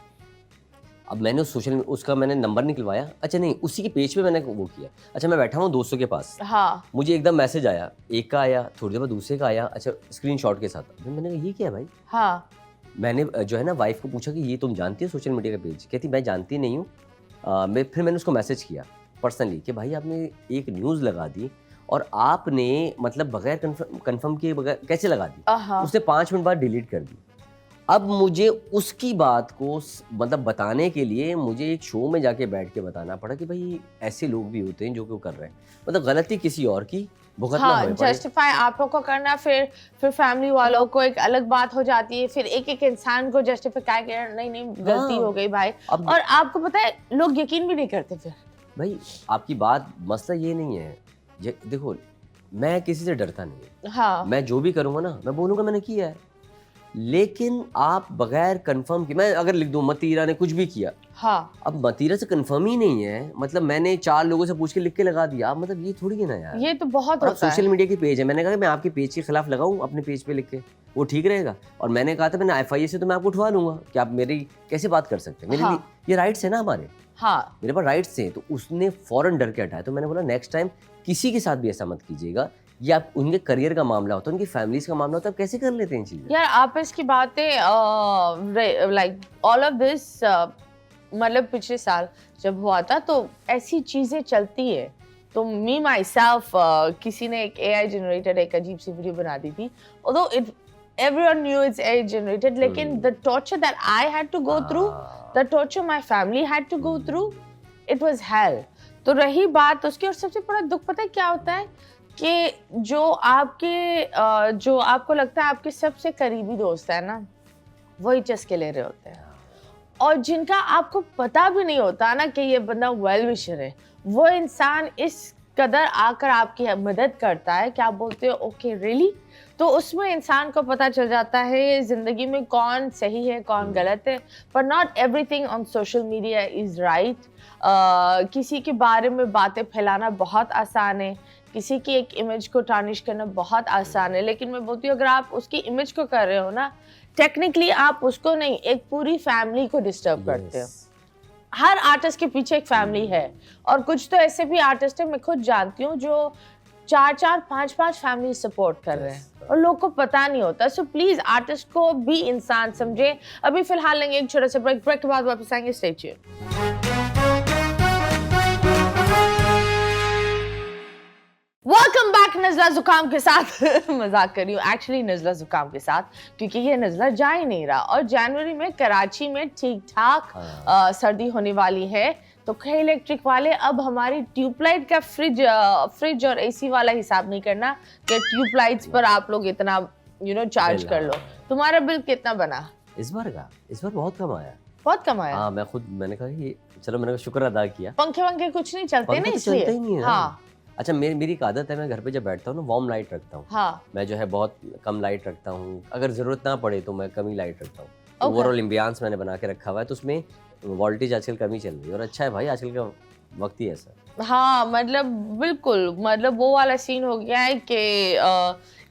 [SPEAKER 2] अब मैंने उसका मैंने नंबर निकलवाया। अच्छा नहीं, उसी के पेज पे मैंने वो किया। अच्छा मैं बैठा हूँ दोस्तों के पास,
[SPEAKER 1] हाँ। मुझे
[SPEAKER 2] एकदम मैसेज आया, एक का आया, थोड़ी देर बाद दूसरे का आया। अच्छा स्क्रीनशॉट के साथ। मैंने कहा ये क्या है भाई?
[SPEAKER 1] हाँ।
[SPEAKER 2] मैंने जो है ना वाइफ को पूछा कि ये तुम जानती हो सोशल मीडिया का पेज? कहती मैं जानती नहीं हूँ। फिर मैंने उसको मैसेज किया पर्सनली कि भाई आपने एक न्यूज़ लगा दी और आपने मतलब बगैर कंफर्म किए बगैर कैसे लगा दी? उसने 5 मिनट बाद डिलीट कर दी। अब मुझे उसकी बात को मतलब बताने के लिए मुझे एक शो में जाके बैठ के बताना पड़ा कि भाई ऐसे लोग भी होते हैं जो कर रहे हैं, मतलब गलती किसी और की भुगतना
[SPEAKER 1] हाँ, जस्टिफाई आप लोग को करना, फिर फैमिली वालों को एक अलग बात हो जाती है, फिर एक एक इंसान को जस्टिफाई कर नहीं गलती हो गई भाई। और आपको पता है लोग यकीन भी नहीं करते। फिर भाई
[SPEAKER 2] आपकी बात, मसला ये नहीं है, देखो मैं किसी से डरता नहीं।
[SPEAKER 1] हाँ।
[SPEAKER 2] मैं जो भी करूंगा ना मैं बोलूंगा मैंने किया है, लेकिन आप बगैर कंफर्म कि मैं अगर लिख दूं मतीरा ने कुछ भी किया,
[SPEAKER 1] हाँ।
[SPEAKER 2] अब मतीरा से कंफर्म ही नहीं है, मतलब मैंने 4 लोगों से पूछ के लिख के लगा दिया, मतलब ये थोड़ी है ना यार।
[SPEAKER 1] ये तो बहुत होता है।
[SPEAKER 2] सोशल मीडिया की पेज है, मैंने कहा मैं आपके पेज के खिलाफ लगाऊं अपने पेज पे लिख के, वो ठीक रहेगा? और मैंने कहा था मैंने FIA से तो मैं आपको उठवा लूंगा कि आप मेरी कैसे बात कर सकते हैं, मेरे लिए ये राइट्स है ना हमारे।
[SPEAKER 1] हाँ।
[SPEAKER 2] मेरे पास राइट्स हैं। तो उसने फौरन डर के हटाया। तो मैंने बोला नेक्स्ट टाइम किसी के साथ भी ऐसा मत कीजिएगा, ये आप उनके करियर का मामला होता है, उनकी फैमिलीज का मामला होता है, आप कैसे कर लेते हैं चीजें
[SPEAKER 1] यार? आप इसकी बातें लाइक ऑल ऑफ दिस मतलब पिछले साल जब हुआ था तो ऐसी चीजें चलती है। तो मी माई सेल्फ किसी ने एक AI जनरेटेड एक अजीब सी वीडियो बना दी थी, although everyone knew it's AI generated, लेकिन the torture that I had to go through, the torture my family had to go through, it was hell। तो रही बात उसकी, और सबसे बड़ा दुख पता है क्या होता है कि जो आपको लगता है आपके सबसे करीबी दोस्त है ना, वही चस्के ले रहे होते हैं, और जिनका आपको पता भी नहीं होता ना कि ये बंदा वेल विशर है, वो इंसान इस कदर आकर आपकी मदद करता है कि आप बोलते हो ओके रियली। तो उसमें इंसान को पता चल जाता है ज़िंदगी में कौन सही है कौन गलत है। पर not everything on social media is right. किसी के बारे में बातें फैलाना बहुत आसान है, किसी की एक इमेज को टार्निश करना बहुत आसान है, लेकिन मैं बोलती हूँ अगर आप उसकी इमेज को कर रहे हो ना, टेक्निकली आप उसको नहीं, एक पूरी फैमिली को डिस्टर्ब करते हो। हर आर्टिस्ट के पीछे एक फैमिली है, और कुछ तो ऐसे भी आर्टिस्ट है मैं खुद जानती हूँ जो 4-4, 5-5 फैमिली सपोर्ट कर रहे हैं और लोग को पता नहीं होता। सो प्लीज आर्टिस्ट को भी इंसान समझे। अभी फिलहाल लेंगे एक छोटा सा ब्रेक के बाद वापस आएंगे। Stay tuned. वेलकम बैक नज़ला जुकाम के साथ। मजाक कर रही हूँ, एक्चुअली नज़ला जुकाम के साथ, क्योंकि ये नज़ला जा ही नहीं रहा और जनवरी में कराची में ठीक ठाक सर्दी होने वाली है। तो कई इलेक्ट्रिक वाले अब हमारी ट्यूबलाइट का फ्रिज और AC वाला हिसाब नहीं करना कि ट्यूबलाइट्स पर आप लोग इतना चार्ज कर लो। तुम्हारा बिल कितना बना
[SPEAKER 2] इस बार बहुत कम आया।
[SPEAKER 1] बहुत कम आया?
[SPEAKER 2] हाँ, मैंने कहा ये चलो, मैंने शुक्र अदा किया।
[SPEAKER 1] पंखे कुछ नहीं चलते ना, इसलिए
[SPEAKER 2] चलते ही नहीं है।
[SPEAKER 1] हाँ।
[SPEAKER 2] अच्छा, मेरी एक आदत है, मैं घर पे जब बैठता हूँ ना वार्म लाइट रखता हूँ।
[SPEAKER 1] हाँ।
[SPEAKER 2] मैं जो है बहुत कम लाइट रखता हूँ, अगर जरूरत ना पड़े तो मैं कम ही लाइट रखता हूँ। ओवरऑल एम्बियंस मैंने बना के रखा हुआ है, तो उसमें वोल्टेज आजकल कम ही चल रही है और अच्छा है भाई, आजकल का वक्त ही ऐसा।
[SPEAKER 1] हाँ, मतलब बिल्कुल, मतलब वो वाला सीन हो गया है कि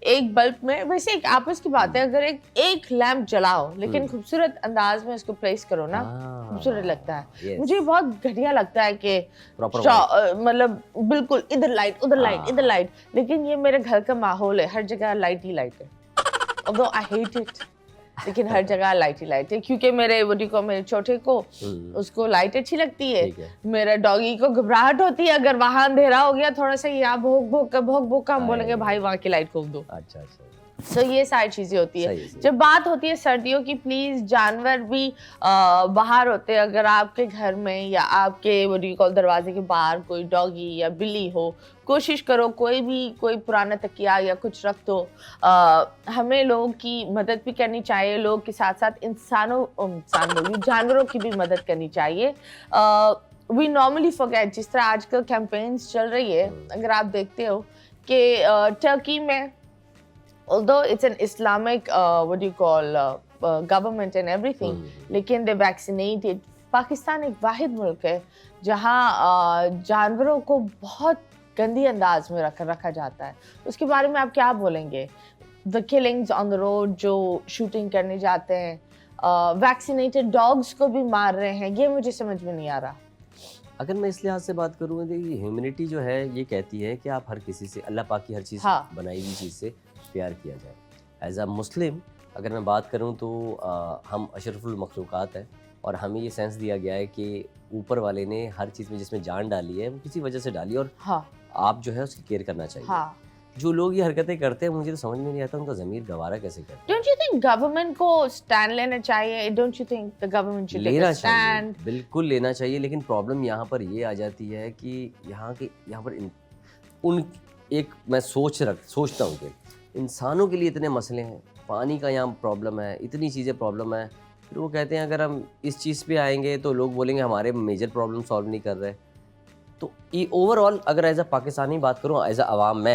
[SPEAKER 1] एक बल्ब में, वैसे एक आपस की बात है, अगर एक लैंप जलाओ लेकिन खूबसूरत अंदाज में उसको प्लेस करो ना, खूबसूरत लगता है। मुझे बहुत घटिया लगता है कि मतलब बिल्कुल इधर लाइट उधर लाइट इधर लाइट, लेकिन ये मेरे घर का माहौल है, हर जगह लाइट ही लाइट है। Although I hate it, लेकिन हर जगह लाइट ही लाइट है, क्योंकि मेरे छोटे को उसको लाइट अच्छी लगती है। मेरे डॉगी को घबराहट होती है अगर वहां अंधेरा हो गया थोड़ा सा, यहाँ भोग भोग का हम बोलेंगे भाई वहां की लाइट खोल दो।
[SPEAKER 2] अच्छा।
[SPEAKER 1] So ये सारी चीजें होती है।
[SPEAKER 2] सही।
[SPEAKER 1] जब बात होती है सर्दियों की, प्लीज जानवर भी बाहर होते हैं। अगर आपके घर में या आपके what do you call दरवाजे के बाहर कोई डॉगी या बिल्ली हो, कोशिश करो कोई पुराना तकिया या कुछ रख दो। हमें लोगों की मदद भी करनी चाहिए, लोगों के साथ साथ जानवरों की भी मदद करनी चाहिए। वी नॉर्मली फॉरगेट, जिस तरह आजकल कैंपेन्स चल रही है, अगर आप देखते हो कि टर्की में although it's an Islamic government and everything, लेकिन they vaccinated। पाकिस्तान एक वाहिद मुल्क है जहाँ जानवरों को बहुत गंदी अंदाज में रखा जाता है। उसके बारे में आप क्या बोलेंगे? The killings on the road, जो शूटिंग करने जाते हैं, वैक्सीनेटेड डॉग्स को भी मार रहे हैं, ये मुझे समझ में नहीं आ रहा।
[SPEAKER 2] अगर मैं इस लिहाज से बात करूँ, देखिए ह्यूमैनिटी जो है ये कहती है कि आप हर किसी से, अल्लाह पाक की हर चीज़ बनाई हुई चीज़ से प्यार किया जाए। एज अ मुस्लिम अगर मैं बात करूं तो हम अशरफुल मखलूक़ात हैं और हमें ये सेंस दिया गया है कि ऊपर वाले ने हर चीज़ में जिसमें जान डाली है वो किसी वजह से डाली, और आप जो है उसकी केयर करना चाहिए। जो लोग ये हरकतें करते हैं, मुझे तो समझ में नहीं आता उनका ज़मीर गवारा कैसे करते हैं।
[SPEAKER 1] Don't you think गवर्नमेंट को स्टैंड लेना चाहिए? Don't you think the government should take a stand?
[SPEAKER 2] बिल्कुल लेना चाहिए, लेकिन प्रॉब्लम यहाँ पर ये आ जाती है कि यहाँ पर मैं सोचता हूँ कि इंसानों के लिए इतने मसले हैं, पानी का यहाँ प्रॉब्लम है, इतनी चीज़ें प्रॉब्लम है, फिर वो कहते हैं अगर हम इस चीज़ पे आएंगे तो लोग बोलेंगे हमारे मेजर प्रॉब्लम सॉल्व नहीं कर रहे। तो ये ओवरऑल अगर एज अ पाकिस्तानी बात करूँ, एज अ आवाम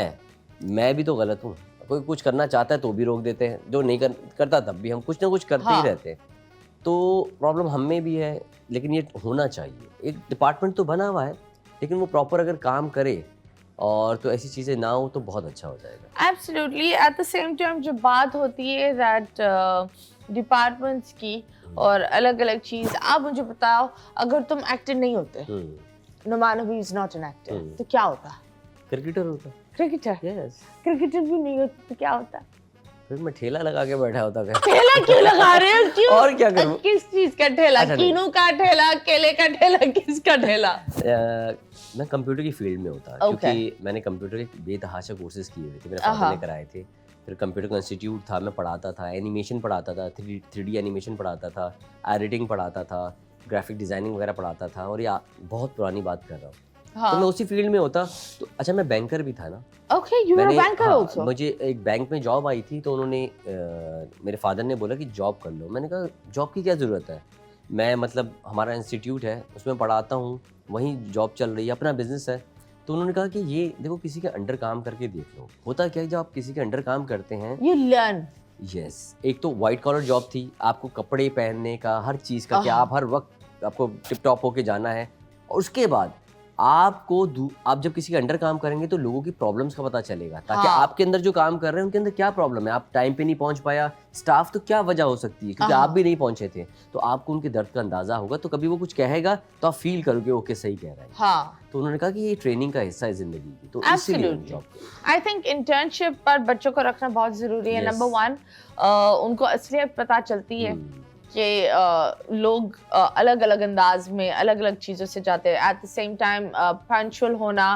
[SPEAKER 2] मैं भी तो गलत हूँ। कोई कुछ करना चाहता है तो भी रोक देते हैं, जो नहीं करता तब भी हम कुछ ना कुछ करते ही रहते हैं। तो प्रॉब्लम हम में भी है, लेकिन ये होना चाहिए। एक डिपार्टमेंट तो बना हुआ है, लेकिन वो प्रॉपर अगर काम करे और तो ऐसी चीज़ें ना हो तो बहुत अच्छा हो जाएगा।
[SPEAKER 1] Absolutely. At the same time जब बात होती है दैट डिपार्टमेंट्स की और अलग अलग चीज़, आप मुझे बताओ, अगर तुम एक्टर नहीं होते, नुमान नबी इज नॉट एन एक्टर, तो क्या होता?
[SPEAKER 2] क्रिकेटर होता।
[SPEAKER 1] क्रिकेटर?
[SPEAKER 2] यस।
[SPEAKER 1] क्रिकेटर भी नहीं होता तो क्या होता?
[SPEAKER 2] फिर मैं ठेला लगा के बैठा होता।
[SPEAKER 1] ठेला क्यों लगा रहे हो? क्यों?
[SPEAKER 2] और क्या करूं?
[SPEAKER 1] किस चीज का ठेला? कीनू का ठेला, केले का ठेला, किसका ठेला?
[SPEAKER 2] मैं कंप्यूटर की फील्ड में होता, क्योंकि मैंने कंप्यूटर के बेतहाशा कोर्सेज किए हुए थे, मेरे फादर ने कराए थे। फिर कंप्यूटर का इंस्टीट्यूट था, मैं पढ़ाता था, एनिमेशन पढ़ाता था, 3D एनिमेशन पढ़ाता था, एडिटिंग पढ़ाता था, ग्राफिक डिज़ाइनिंग वगैरह पढ़ाता था, और ये बहुत पुरानी बात कर रहा हूँ। तो मैं उसी फील्ड में होता। तो अच्छा, मैं बैंकर भी था ना।
[SPEAKER 1] Okay, you were a banker also.
[SPEAKER 2] मुझे एक बैंक में जॉब आई थी, तो उन्होंने मेरे फादर ने बोला कि जॉब कर लो। मैंने कहा जॉब की क्या ज़रूरत है, मैं मतलब हमारा इंस्टीट्यूट है उसमें पढ़ाता हूँ, वहीं जॉब चल रही है, अपना बिजनेस है। तो उन्होंने कहा कि ये देखो किसी के अंडर काम करके देख लो। होता क्या है, जब आप किसी के अंडर काम करते हैं,
[SPEAKER 1] you learn.
[SPEAKER 2] यस। एक तो वाइट कॉलर जॉब थी, आपको कपड़े पहनने का, हर चीज़ का, कि आप हर वक्त आपको टिप टॉप होके जाना है। और उसके बाद आप जब किसी के अंडर काम करेंगे तो लोगों की प्रॉब्लम्स का पता चलेगा, ताकि आपके अंदर जो काम कर रहे हैं उनके अंदर क्या प्रॉब्लम है, आप टाइम पे नहीं पहुंच पाया, स्टाफ तो क्या वजह हो सकती है, क्योंकि आप भी नहीं पहुंचे थे, तो आपको उनके दर्द का अंदाजा होगा। तो कभी वो कुछ कहेगा तो आप फील करोगे ओके सही कह रहा है। तो उन्होंने कहा कि ये ट्रेनिंग का हिस्सा है जिंदगी की, तो इसीलिए जॉब।
[SPEAKER 1] आई थिंक इंटर्नशिप पर बच्चों को रखना बहुत जरूरी है। नंबर 1, उनको असलियत पता चलती है कि लोग अलग अलग अंदाज में अलग अलग चीज़ों से जाते हैं। At the same time punctual होना,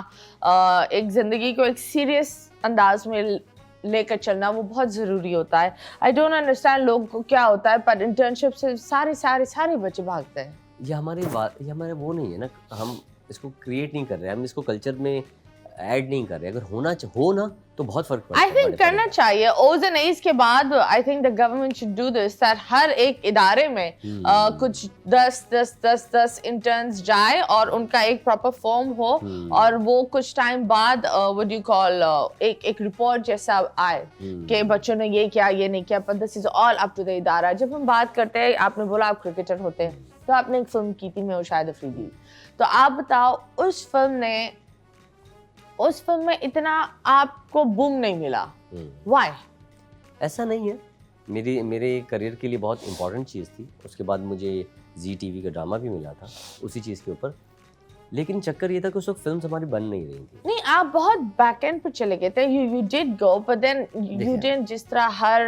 [SPEAKER 1] एक ज़िंदगी को एक सीरियस अंदाज में लेकर चलना, वो बहुत ज़रूरी होता है। आई डोंट अंडरस्टैंड लोग को क्या होता है, पर इंटर्नशिप से सारे बच्चे भागते हैं।
[SPEAKER 2] ये हमारे वो नहीं है ना, हम इसको क्रिएट नहीं कर रहे हैं, हम इसको कल्चर में ऐड नहीं कर रहे। अगर हो ना तो बहुत फर्क पड़ता है।
[SPEAKER 1] आई थिंक करना चाहिए। ओज एंड एज के बाद I think the government should do this, that हर एक इदारे में कुछ 10 इंटर्न्स जाए और उनका एक प्रॉपर फॉर्म हो, और वो कुछ टाइम बाद व्हाट डू यू कॉल एक रिपोर्ट जैसा आए कि बच्चों ने ये किया, ये नहीं किया, पर this is all up to the इदारा। जब हम बात करते हैं, आपने बोला आप क्रिकेटर होते हैं, तो आपने एक फिल्म की थी, मैं शायद अफरीदी, तो आप बताओ उस फिल्म में इतना आपको बूम नहीं मिला, व्हाई?
[SPEAKER 2] ऐसा नहीं है, मेरे करियर के लिए बहुत इंपॉर्टेंट चीज़ थी। उसके बाद मुझे ZTV का ड्रामा भी मिला था उसी चीज़ के ऊपर, लेकिन चक्कर ये था कि उस वक्त फिल्म हमारी बन नहीं रही थी।
[SPEAKER 1] नहीं, आप बहुत बैक एंड पे चले गए थे। You did go, but then you didn't, जिस तरह हर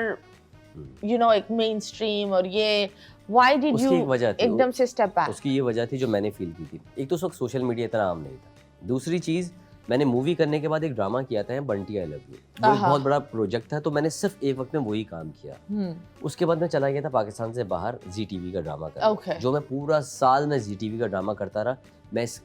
[SPEAKER 1] एक मेन स्ट्रीम और ये, व्हाई डिड यू एकदम से स्टेप बैक?
[SPEAKER 2] उसकी ये वजह थी जो मैंने फील की थी। एक तो उस वक्त सोशल मीडिया इतना आम नहीं था, दूसरी चीज़ मैंने मूवी करने के बाद एक ड्रामा किया था बंटी आई लव यू, वो एक बहुत बड़ा प्रोजेक्ट था, तो मैंने सिर्फ एक वक्त में वही काम किया। उसके बाद मैं चला गया था पाकिस्तान से बाहर जी टीवी का ड्रामा करने, जो मैं पूरा साल में जी टीवी का ड्रामा करता रहा।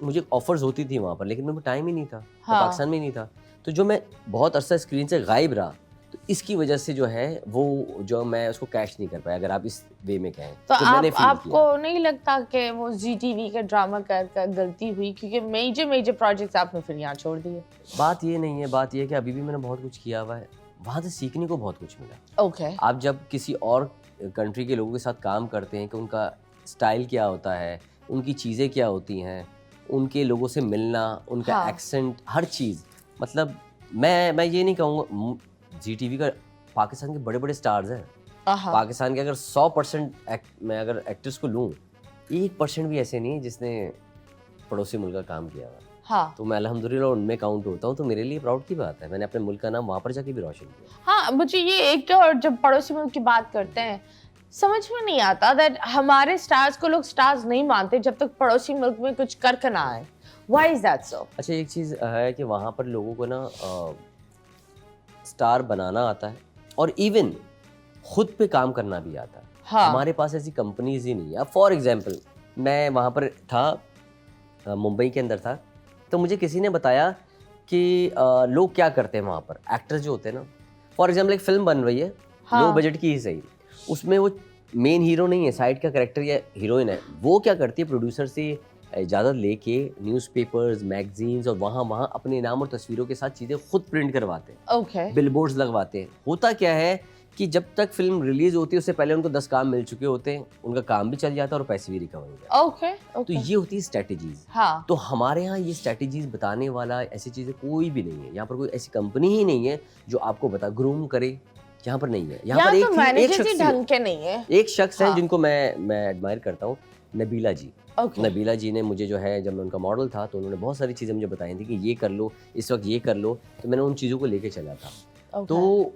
[SPEAKER 2] मुझे ऑफर्स होती थी वहाँ पर, लेकिन मेरे को टाइम ही नहीं था, पाकिस्तान में ही नहीं था, तो जो मैं बहुत अरसा स्क्रीन से गायब रहा, तो इसकी वजह से जो है वो जो मैं उसको कैश नहीं कर पाया, अगर आप इस वे में कहें
[SPEAKER 1] तो आपको नहीं लगता कि वो जी टीवी का ड्रामा कर गलती हुई, क्योंकि मेजर प्रोजेक्ट्स आपने फिर यहाँ छोड़ दिए?
[SPEAKER 2] बात ये नहीं है, बात ये है कि अभी भी मैंने बहुत कुछ किया हुआ है, वहाँ से सीखने को बहुत कुछ मिला। आप जब किसी और कंट्री के लोगों के साथ काम करते हैं कि उनका स्टाइल क्या होता है, उनकी चीज़ें क्या होती हैं, उनके लोगों से मिलना, उनका एक्सेंट, हर चीज़, मतलब मैं ये नहीं कहूँगा, जी टीवी का पाकिस्तान के बड़े बड़े स्टार्स हैं, पाकिस्तान के अगर 100% मैं अगर एक्टर्स को लूँ, 1% भी ऐसे नहीं है जिसने पड़ोसी मुल्क का काम किया हुआ। तो मैं अल्हम्दुलिल्लाह उनमें काउंट होता हूँ, तो मेरे लिए प्राउड की बात है, मैंने अपने मुल्क का नाम वहाँ पर जाके भी रोशन किया।
[SPEAKER 1] मुझे ये एक और जब पड़ोसी मुल्क की बात करते हैं, समझ में नहीं आता दैट हमारे स्टार्स को लोग स्टार्स नहीं मानते जब तक पड़ोसी मुल्क में कुछ करके ना आए। Why is that so?
[SPEAKER 2] अच्छा, एक चीज़ है कि वहाँ पर लोगों को ना स्टार बनाना आता है और इवन खुद पे काम करना भी आता है। हमारे पास ऐसी कंपनीज ही नहीं है। फॉर एग्जांपल, मैं वहाँ पर था, मुंबई के अंदर था, तो मुझे किसी ने बताया कि लोग क्या करते हैं वहाँ पर, एक्टर्स जो होते हैं ना, फॉर एग्जांपल एक फिल्म बन रही है, लो बजट की ही सही, उसमें वो मेन हीरो नहीं है, साइड का कैरेक्टर या हीरोइन है, वो क्या करती है, प्रोड्यूसर से इजाज़त लेके न्यूज़पेपर्स, मैगजीन्स और वहाँ अपने नाम और तस्वीरों के साथ चीज़ें खुद प्रिंट करवाते हैं, बिलबोर्ड्स लगवाते हैं। होता क्या है कि जब तक फिल्म रिलीज होती है उससे पहले उनको 10 काम मिल चुके होते हैं, उनका काम भी चल जाता है और पैसे भी रिकवर हो जाते हैं। तो ये होती है स्ट्रेटेजीज। तो हमारे यहाँ ये स्ट्रेटेजीज बताने वाला ऐसी चीज़ें कोई भी नहीं है, यहाँ पर कोई ऐसी कंपनी ही नहीं है जो आपको ग्रूम करे, यहाँ पर नहीं है। यहाँ पर एक शख्स है जिनको मैं एडमायर करता हूँ, नबीला जी। नबीला जी ने मुझे जो है, जब मैं उनका मॉडल था तो उन्होंने बहुत सारी चीज़ें मुझे बताई थी कि ये कर लो, इस वक्त ये कर लो, तो मैंने उन चीज़ों को लेके चला था। तो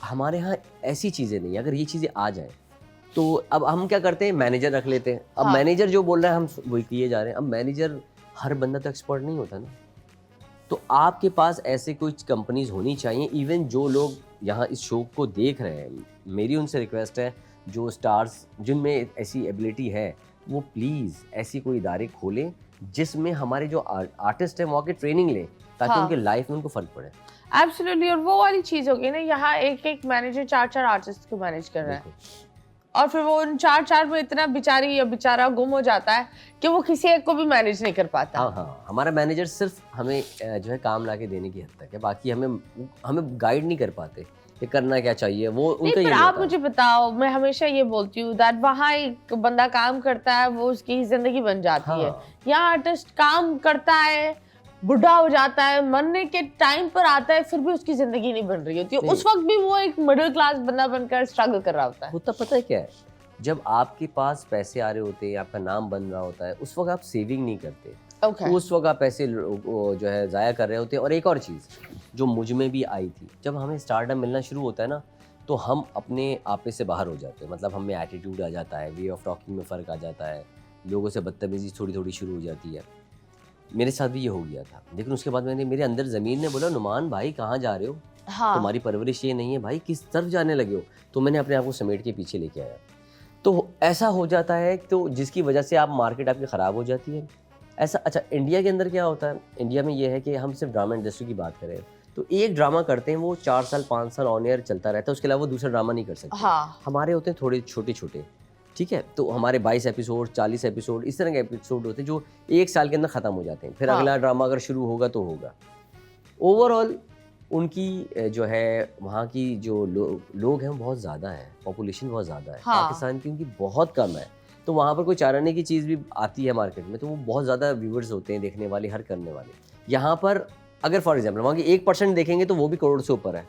[SPEAKER 2] हमारे यहाँ ऐसी चीज़ें नहीं, अगर ये चीज़ें आ जाए तो अब हम क्या करते हैं, मैनेजर रख लेते हैं। अब मैनेजर जो बोल रहा है हम वही किए जा रहे हैं। अब मैनेजर, हर बंदा तो एक्सपर्ट नहीं होता ना, तो आपके पास ऐसे कुछ कंपनीज होनी चाहिए। इवन जो लोग यहाँ इस शो को देख रहे हैं, मेरी उनसे रिक्वेस्ट है, जो स्टार्स जिनमें ऐसी एबिलिटी है, वो प्लीज़ ऐसी कोई इदारे खोलें जिसमें हमारे जो आर्टिस्ट हैं वहाँ की ट्रेनिंग लें, ताकि उनके लाइफ में उनको फ़र्क पड़े।
[SPEAKER 1] एब्सोल्युटली। और वो वाली चीज़ होगी ना, यहाँ एक मैनेजर 4 आर्टिस्ट को मैनेज कर रहा है, और फिर वो उन 4 में इतना बेचारी या बेचारा गुम हो जाता है कि वो किसी एक को भी मैनेज नहीं कर पाता।
[SPEAKER 2] हाँ, हमारा मैनेजर सिर्फ हमें जो है काम ला के देने की हद तक है, बाकी हमें गाइड नहीं कर पाते कि करना क्या चाहिए, वो उनका ये।
[SPEAKER 1] आप मुझे बताओ, मैं हमेशा ये बोलती हूँ दैट वहाँ एक बंदा काम करता है, वो उसकी जिंदगी बन जाती है। यहाँ आर्टिस्ट काम करता है, बुढ़ा हो जाता है, मरने के टाइम पर आता है, फिर भी उसकी जिंदगी नहीं बन रही होती है। उस वक्त भी वो एक मिडिल क्लास बंदा बनकर स्ट्रगल कर रहा होता है।
[SPEAKER 2] होता पता है क्या है, जब आपके पास पैसे आ रहे होते हैं, आपका नाम बन रहा होता है, उस वक्त आप सेविंग नहीं करते। तो उस वक्त आप पैसे जो है ज़ाया कर रहे होते हैं। और एक और चीज़ जो मुझ में भी आई थी, जब हमें स्टारडम मिलना शुरू होता है ना, तो हम अपने आपे से बाहर हो जाते हैं। मतलब हमें एटीट्यूड आ जाता है, वे ऑफ टॉकिंग में फ़र्क आ जाता है, लोगों से बदतमीजी थोड़ी शुरू हो जाती है। मेरे साथ भी ये हो गया था, लेकिन उसके बाद मेरे अंदर ज़मीन ने बोला, नुमान भाई कहाँ जा रहे हो, तुम्हारी परवरिश ये नहीं है भाई, किस तरफ जाने लगे हो। तो मैंने अपने आप को समेट के पीछे लेके आया। तो ऐसा हो जाता है, तो जिसकी वजह से आप मार्केट आपकी ख़राब हो जाती है ऐसा। अच्छा, इंडिया के अंदर क्या होता है, इंडिया में ये है कि हम सिर्फ ड्रामा इंडस्ट्री की बात करें तो एक ड्रामा करते हैं, वो 4 साल 5 साल ऑन एयर चलता रहता है, उसके अलावा वो दूसरा ड्रामा नहीं कर सकते। हमारे होते हैं थोड़े छोटे, ठीक है, तो हमारे 22 एपिसोड, 40 एपिसोड, इस तरह के एपिसोड होते हैं जो 1 साल के अंदर ख़त्म हो जाते हैं। फिर अगला ड्रामा अगर शुरू होगा तो होगा। ओवरऑल उनकी जो है वहाँ की जो लोग हैं वो बहुत ज़्यादा है, पॉपुलेशन बहुत ज़्यादा है। पाकिस्तान की उनकी बहुत कम है, तो वहाँ पर कोई चाराने की चीज़ भी आती है मार्केट में, तो वो बहुत ज़्यादा व्यूअर्स होते हैं, देखने वाले, हर करने वाले। यहाँ पर अगर फॉर एग्जाम्पल वहाँ की 1% देखेंगे तो वो भी करोड़ से ऊपर है।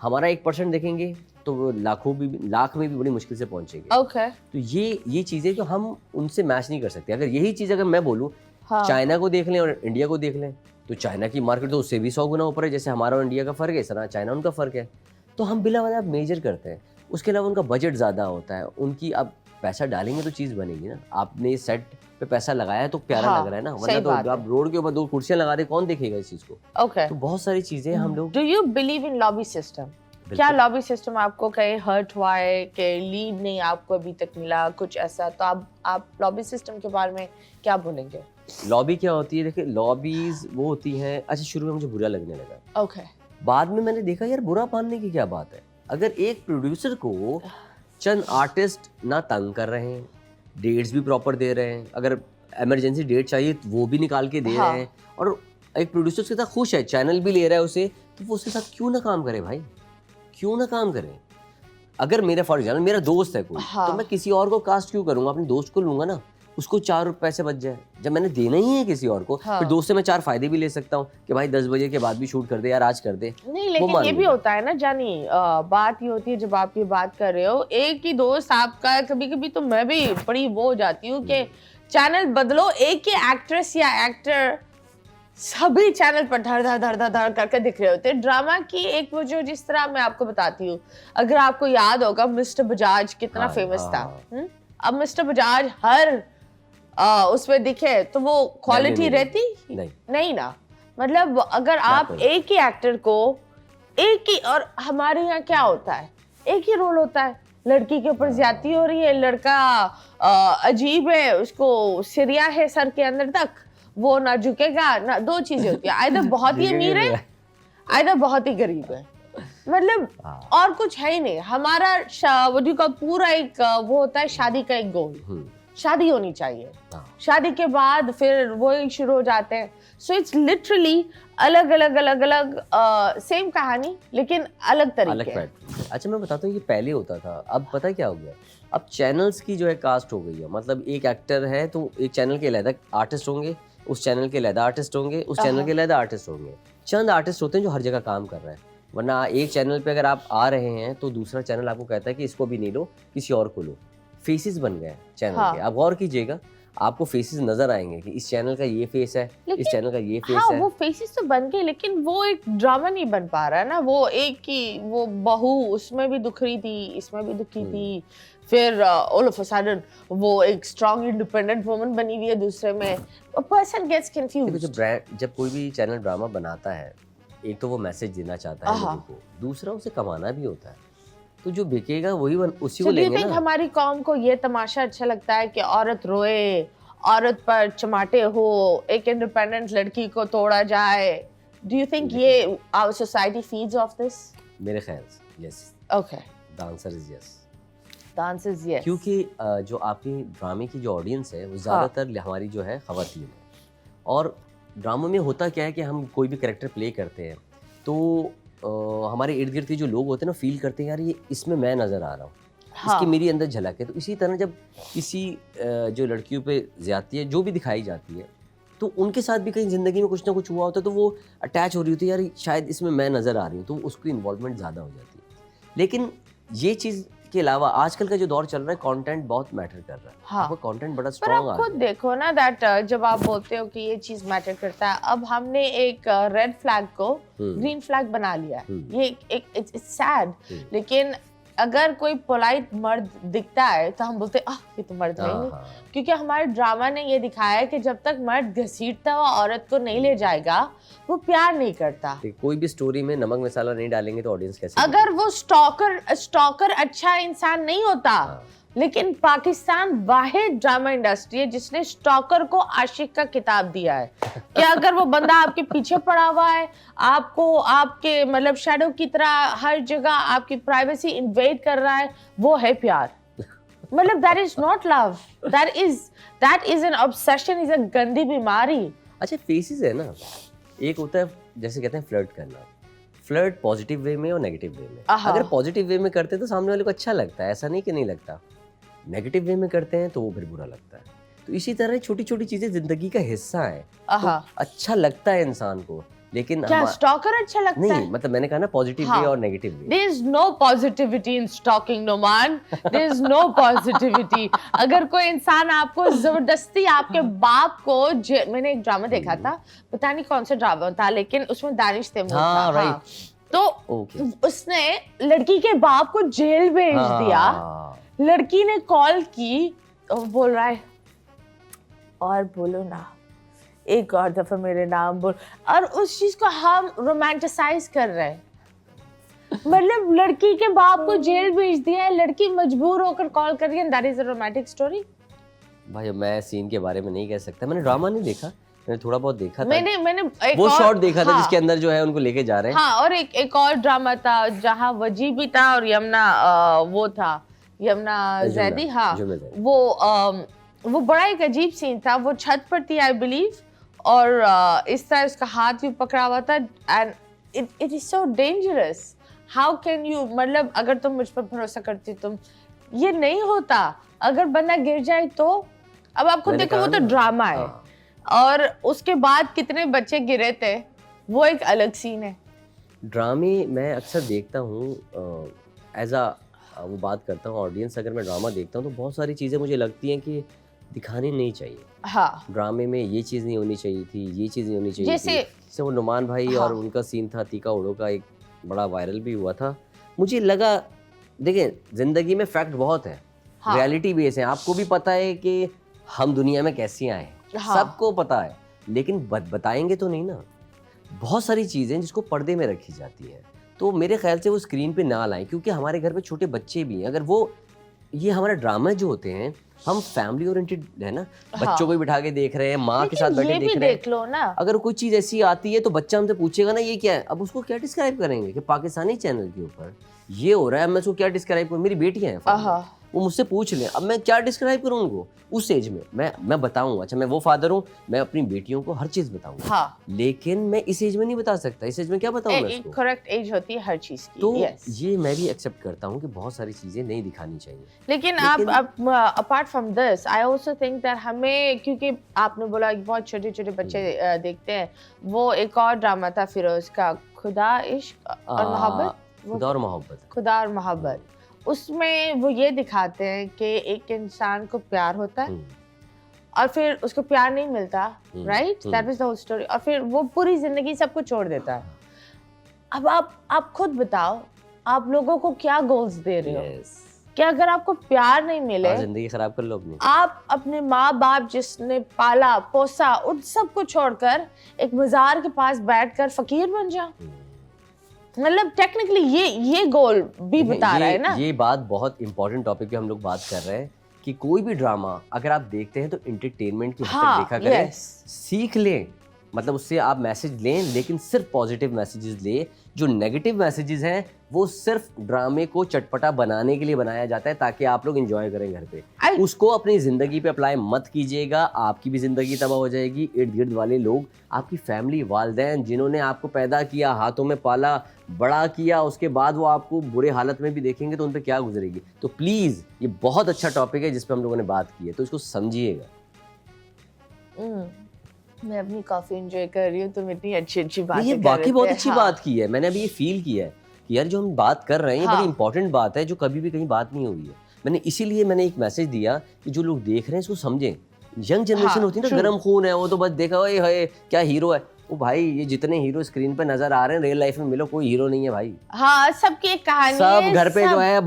[SPEAKER 2] हमारा 1% देखेंगे तो वो लाख में भी बड़ी मुश्किल से पहुँचेंगे। तो ये चीज़ें जो हम उनसे मैच नहीं कर सकते। अगर यही चीज़ अगर मैं बोलूँ, चाइना को देख लें और इंडिया को देख लें, तो चाइना की मार्केट तो उससे भी 100 गुना ऊपर है। जैसे हमारा और इंडिया का फ़र्क है, इस तरह चाइना उनका फ़र्क है। तो हम बिला वजह मेजर करते हैं। उसके अलावा उनका बजट ज़्यादा होता है, उनकी अब पैसा डालेंगे तो चीज़ बनेगी ना। आपने सेट पे पैसा लगाया है तो प्यारा
[SPEAKER 1] हाँ,
[SPEAKER 2] लग रहा है ना,
[SPEAKER 1] सही
[SPEAKER 2] वरना
[SPEAKER 1] बात
[SPEAKER 2] तो आप रोड के ऊपर 2 कुर्सियां लगा दे, कौन देखेगा इस चीज को?
[SPEAKER 1] ओके,
[SPEAKER 2] तो बहुत सारी चीजें हम लोग
[SPEAKER 1] do you believe in lobby system? क्या लॉबी सिस्टम आपको कहीं हर्ट हुआ है कि लीड नहीं आपको अभी तक मिला कुछ ऐसा, तो आप लॉबी सिस्टम के बारे में क्या बोलेंगे?
[SPEAKER 2] लॉबी क्या होती है? देखिए लॉबीज वो होती हैं, अच्छा शुरू में मुझे बुरा लगने लगा,
[SPEAKER 1] ओके,
[SPEAKER 2] बाद में मैंने देखा यार बुरा मानने की क्या बात है। अगर एक प्रोड्यूसर को चंद आर्टिस्ट ना तंग कर रहे हैं, डेट्स भी प्रॉपर दे रहे हैं, अगर इमरजेंसी डेट चाहिए तो वो भी निकाल के दे रहे हैं, और एक प्रोड्यूसर उसके साथ खुश है, चैनल भी ले रहा है उसे, तो वो उसके साथ क्यों ना काम करे भाई, क्यों ना काम करे? अगर मेरा फॉर एग्जाम्पल मेरा दोस्त है कोई, तो मैं किसी और को कास्ट क्यों करूंगा? अपने दोस्त को लूंगा ना, उसको 4 पैसे बच जाए। जब मैंने देना ही है किसी और को, फिर दोस्त से मैं 4 फायदे भी ले सकता हूँ कि भाई 10 बजे के बाद भी शूट कर दे यार, आज कर दे।
[SPEAKER 1] नहीं लेकिन ये भी होता है ना जानी, बात ये होती है जब आप ये बात कर रहे हो, एक ही दोस्त आपका, कभी कभी तो मैं भी बड़ी वो हो जाती हूँ कि चैनल बदलो, एक ही एक्ट्रेस या एक्टर सभी चैनल पर धड़ धड़ धड़ धड़ धड़ करके दिख रहे होते हैं। ड्रामा की एक वो जो, जिस तरह मैं आपको बताती हूँ, अगर आपको याद होगा मिस्टर बजाज कितना फेमस था, अब मिस्टर बजाज हर उसमें दिखे तो वो क्वालिटी रहती नहीं ना। मतलब अगर आप एक ही एक्टर को एक ही, और हमारे यहाँ क्या होता है, एक ही रोल होता है, लड़की के ऊपर ज्यादती हो रही है, लड़का अजीब है, उसको सिरिया है सर के अंदर तक, वो ना झुकेगा ना, 2 चीजें होती है, आइदर बहुत ही अमीर है आइदर बहुत ही गरीब है, मतलब और कुछ है ही नहीं। हमारा पूरा एक वो होता है शादी का एक गोल, शादी होनी चाहिए, शादी के बाद फिर वो ही शुरू हो जाते हैं। सो इट्स लिटरली अलग अलग सेम कहानी लेकिन अलग तरीके।
[SPEAKER 2] अच्छा मैं बताता हूँ, ये पहले होता था, अब पता क्या हो गया, अब चैनल्स की जो है कास्ट हो गई है। मतलब एक एक्टर है तो एक चैनल के अलग आर्टिस्ट होंगे, उस चैनल के अलग आर्टिस्ट होंगे, उस चैनल के अलग आर्टिस्ट होंगे। चंद आर्टिस्ट होते हैं जो हर जगह काम कर रहे हैं, वरना एक चैनल पे अगर आप आ रहे हैं तो दूसरा चैनल आपको कहता है कि इसको भी नहीं लो, किसी और को लो। फेसेस बन गए चैनल के, आप गौर कीजिएगा, आपको फेसेस नजर आएंगे कि इस चैनल का ये फेस है, इस चैनल का ये फेस है।
[SPEAKER 1] वो फेसेस तो बन गए लेकिन वो एक ड्रामा नहीं बन पा रहा है ना। वो एक की वो बहू उसमें भी दुख रही थी, इसमें भी दुखी थी, फिर ऑल ऑफ अ सडन वो एक स्ट्रांग इंडिपेंडेंट वुमन बनी हुई है दूसरे में, a person gets confused।
[SPEAKER 2] जब कोई भी चैनल ड्रामा बनाता है, एक तो वो मैसेज देना चाहता है लोगों को, दूसरा उसे कमाना भी होता है, तो जो बिकेगा वही उसी को लेंगे ना।
[SPEAKER 1] हमारी कौम को ये तमाशा अच्छा लगता है कि औरत रोए, औरत पर चमाटे हो, एक इंडिपेंडेंट लड़की को तोड़ा जाए। डू यू थिंक ये our society feeds of this?
[SPEAKER 2] मेरे ख्याल से yes.
[SPEAKER 1] Okay,
[SPEAKER 2] the answer is yes.
[SPEAKER 1] The answer is yes,
[SPEAKER 2] क्योंकि जो आपकी ड्रामे की जो ऑडियंस है वो ज़्यादातर हमारी जो है ख़वातीन है, और ड्रामों में होता क्या है कि हम कोई भी कैरेक्टर प्ले करते हैं तो हमारे इर्द गिर्द के जो लोग होते हैं ना, फील करते हैं यार ये इसमें मैं नज़र आ रहा हूँ, इसकी मेरी अंदर झलक है। तो इसी तरह जब किसी जो लड़कियों पे ज़्यादती है जो भी दिखाई जाती है, तो उनके साथ भी कहीं ज़िंदगी में कुछ ना कुछ हुआ होता है, तो वो अटैच हो रही होती है, यार शायद इसमें मैं नज़र आ रही हूँ, तो उसकी इन्वॉल्वमेंट ज़्यादा हो जाती है। लेकिन ये चीज़ के अलावा आजकल का जो दौर चल रहा है, कंटेंट बहुत मैटर कर रहा है। आपको कंटेंट बड़ा स्ट्रांग आ रहा है।
[SPEAKER 1] पर आप खुद देखो ना दैट जब आप बोलते हो कि ये चीज मैटर करता है, अब हमने एक रेड फ्लैग को ग्रीन फ्लैग बना लिया है। ये एक इट्स सैड, लेकिन अगर कोई पोलाइट मर्द दिखता है तो हम बोलते हैं ये तो मर्द नहीं, क्योंकि हमारे ड्रामा ने ये दिखाया है कि जब तक मर्द घसीटता हुआ औरत को नहीं ले जाएगा वो प्यार नहीं करता।
[SPEAKER 2] कोई भी स्टोरी में नमक मसाला नहीं डालेंगे तो ऑडियंस कैसे?
[SPEAKER 1] अगर वो स्टॉकर अच्छा इंसान नहीं होता, लेकिन पाकिस्तान वाहिद ड्रामा इंडस्ट्री है जिसने स्टॉकर को आशिक का किताब दिया है कि अगर वो बंदा आपके पीछे पड़ा हुआ है, आपको आपके मतलब शैडो की तरह हर जगह आपकी प्राइवेसी इन्वेड कर रहा है, वो है प्यार। मतलब that is not love, that is an obsession, is a गंदी बीमारी।
[SPEAKER 2] अच्छा फेसेस है ना, एक होता है जैसे कहते हैं फ्लर्ट करना, फ्लर्ट पॉजिटिव वे में और नेगेटिव वे में। अगर पॉजिटिव वे में करते हैं तो सामने वाले को अच्छा लगता है, ऐसा नहीं कि नहीं लगता। नेगेटिव वे में करते हैं तो वो फिर बुरा लगता है। तो इसी तरह छोटी छोटी चीजें जिंदगी का हिस्सा है, तो अच्छा लगता है इंसान को। लेकिन
[SPEAKER 1] क्या स्टॉकर अच्छा लगता
[SPEAKER 2] नहीं,
[SPEAKER 1] है?
[SPEAKER 2] मतलब मैंने कहा ना पॉजिटिव वे और negative way.
[SPEAKER 1] There is no positivity in stalking, Noman. There is no positivity. अगर कोई इंसान आपको जबरदस्ती आपके बाप को, मैंने एक ड्रामा देखा था, पता नहीं कौन सा ड्रामा था, लेकिन उसमें दानिश तैमूर था।
[SPEAKER 2] राइट।
[SPEAKER 1] तो उसने लड़की के बाप को जेल भेज दिया। लड़की ने कॉल की, बोल रहा है और बोलो ना, एक और दफा मेरे नाम बोल, और उस चीज को हम रोमांटिसाइज कर रहे हैं। मतलब लड़की के बाप को जेल भेज दिया है, लड़की मजबूर होकर कॉल कर रही है, that is a romantic story.
[SPEAKER 2] भाई मैं सीन के बारे में नहीं कह सकता, मैंने ड्रामा नहीं देखा, मैंने थोड़ा बहुत देखा था।
[SPEAKER 1] मैंने एक
[SPEAKER 2] वो
[SPEAKER 1] और
[SPEAKER 2] शॉट देखा था
[SPEAKER 1] हाँ,
[SPEAKER 2] जिसके अंदर जो है उनको लेके जा रहे हैं।
[SPEAKER 1] हाँ, और एक और ड्रामा था जहाँ वजी भी था और यमुना वो था, यमुना जैदी। हाँ, वो बड़ा एक अजीब सीन था। वो छत पर थी आई बिलीव, और इस तरह उसका हाथ भी पकड़ा हुआ था, and it is so dangerous. How can you, मतलब अगर तुम मुझ पर भरोसा करती, तुम, ये नहीं होता। अगर बंदा गिर जाए तो, अब आप खुद देखो, वो तो ड्रामा है। और उसके बाद कितने बच्चे गिरे थे, वो एक अलग सीन है।
[SPEAKER 2] ड्रामे मैं अक्सर देखता हूँ एज अ, वो बात करता हूँ ऑडियंस, अगर मैं ड्रामा देखता हूँ तो बहुत सारी चीज़ें मुझे लगती हैं कि दिखानी नहीं चाहिए।
[SPEAKER 1] हाँ,
[SPEAKER 2] ड्रामे में ये चीज़ नहीं होनी चाहिए थी, ये चीज़ नहीं होनी चाहिए
[SPEAKER 1] जैसे
[SPEAKER 2] जैसे वो नुमान भाई
[SPEAKER 1] हाँ,
[SPEAKER 2] और उनका सीन था तीका उड़ो का, एक बड़ा वायरल भी हुआ था। मुझे लगा, देखिए ज़िंदगी में फैक्ट बहुत है,
[SPEAKER 1] हाँ,
[SPEAKER 2] रियलिटी बेस है, आपको भी पता है कि हम दुनिया में कैसे आए हैं,
[SPEAKER 1] हाँ,
[SPEAKER 2] सबको पता है, लेकिन बताएंगे तो नहीं ना। बहुत सारी चीज़ें जिसको पर्दे में रखी जाती है, तो मेरे ख्याल से वो स्क्रीन पे ना लाएं, क्योंकि हमारे घर पे छोटे बच्चे भी हैं। अगर वो, ये हमारे ड्रामा जो होते हैं, हम फैमिली ओरिएंटेड है ना, बच्चों को भी बिठा के देख रहे हैं, माँ के साथ बैठे देख रहे हैं।
[SPEAKER 1] देख लो ना,
[SPEAKER 2] अगर कोई चीज़ ऐसी आती है तो बच्चा हमसे पूछेगा ना ये क्या है, अब उसको क्या डिस्क्राइब करेंगे कि पाकिस्तानी चैनल के ऊपर ये हो रहा है, मैं उसको क्या डिस्क्राइब करूँ। मेरी बेटियां हैं, वो मुझसे पूछ लें, अब मैं क्या डिस्क्राइब करूँ उनको उस एज में। मैं बताऊँ, अच्छा मैं वो फादर हूँ, मैं अपनी बेटियों को हर चीज़ बताऊँगा,
[SPEAKER 1] हाँ,
[SPEAKER 2] लेकिन मैं इस एज में नहीं बता सकता। इस एज में क्या बताऊँ मैं उसको।
[SPEAKER 1] करेक्ट एज होती है हर चीज की।
[SPEAKER 2] तो
[SPEAKER 1] yes.
[SPEAKER 2] ये मैं भी एक्सेप्ट करता हूँ कि बहुत सारी चीज़ें नहीं दिखानी चाहिए।
[SPEAKER 1] लेकिन आप apart from this, I also think that हमें, क्योंकि आपने बोला कि बहुत छोटे छोटे बच्चे देखते हैं, वो एक और ड्रामा था फिरोज का, खुदा इश्क और मोहब्बत,
[SPEAKER 2] खुदा और मोहब्बत,
[SPEAKER 1] खुदा और मोहब्बत। उसमें वो ये दिखाते हैं कि एक इंसान को प्यार होता है और फिर उसको प्यार नहीं मिलता, right, that was the whole story, और फिर वो पूरी जिंदगी सब कुछ छोड़ देता है। अब आप खुद बताओ, आप लोगों को क्या गोल्स दे रहे हो? कि अगर आपको प्यार नहीं मिले,
[SPEAKER 2] जिंदगी खराब कर लो अपनी।
[SPEAKER 1] आप अपने माँ बाप जिसने पाला पोसा उन सबको छोड़कर एक मजार के पास बैठकर फकीर बन जाओ। मतलब टेक्निकली ये गोल भी बता रहा है ना।
[SPEAKER 2] ये बात बहुत इंपॉर्टेंट टॉपिक पे हम लोग बात कर रहे हैं कि कोई भी ड्रामा अगर आप देखते हैं तो एंटरटेनमेंट की हद तक देखा करें, सीख लें, मतलब उससे आप मैसेज लें, लेकिन सिर्फ पॉजिटिव मैसेजेस लें। जो नेगेटिव मैसेजेस हैं वो सिर्फ ड्रामे को चटपटा बनाने के लिए बनाया जाता है ताकि आप लोग एंजॉय करें घर पे। उसको अपनी जिंदगी पे अप्लाई मत कीजिएगा, आपकी भी जिंदगी तबाह हो जाएगी। इर्द गिर्द वाले लोग, आपकी फैमिली, वालिदैन जिन्होंने आपको पैदा किया, हाथों में पाला, बड़ा किया, उसके बाद वो आपको बुरे हालत में भी देखेंगे तो उन पर क्या गुजरेगी। तो प्लीज, ये बहुत अच्छा टॉपिक है जिस पे हम लोगों ने बात की है, तो इसको समझिएगा।
[SPEAKER 1] मैं अपनी कॉफी एंजॉय कर रही हूँ, तुम इतनी अच्छी अच्छी बातें
[SPEAKER 2] ये बाकी बहुत अच्छी बात की है, मैंने अभी ये फील किया है कि यार जो हम बात कर रहे हैं ये बड़ी इंपॉर्टेंट बात है जो कभी भी कहीं बात नहीं हुई है। मैंने इसीलिए एक मैसेज दिया कि जो लोग देख रहे हैं इसको समझें। यंग जनरेशन होती है ना, गर्म खून है, वो तो बस देखा ओए हाय क्या हीरो है। ओ भाई, ये जितने हीरो स्क्रीन पे नजर आ रहे हैं रियल लाइफ में मिलो, कोई हीरो नहीं है भाई।
[SPEAKER 1] हाँ, सबकी एक कहानी
[SPEAKER 2] सब घर पे जो है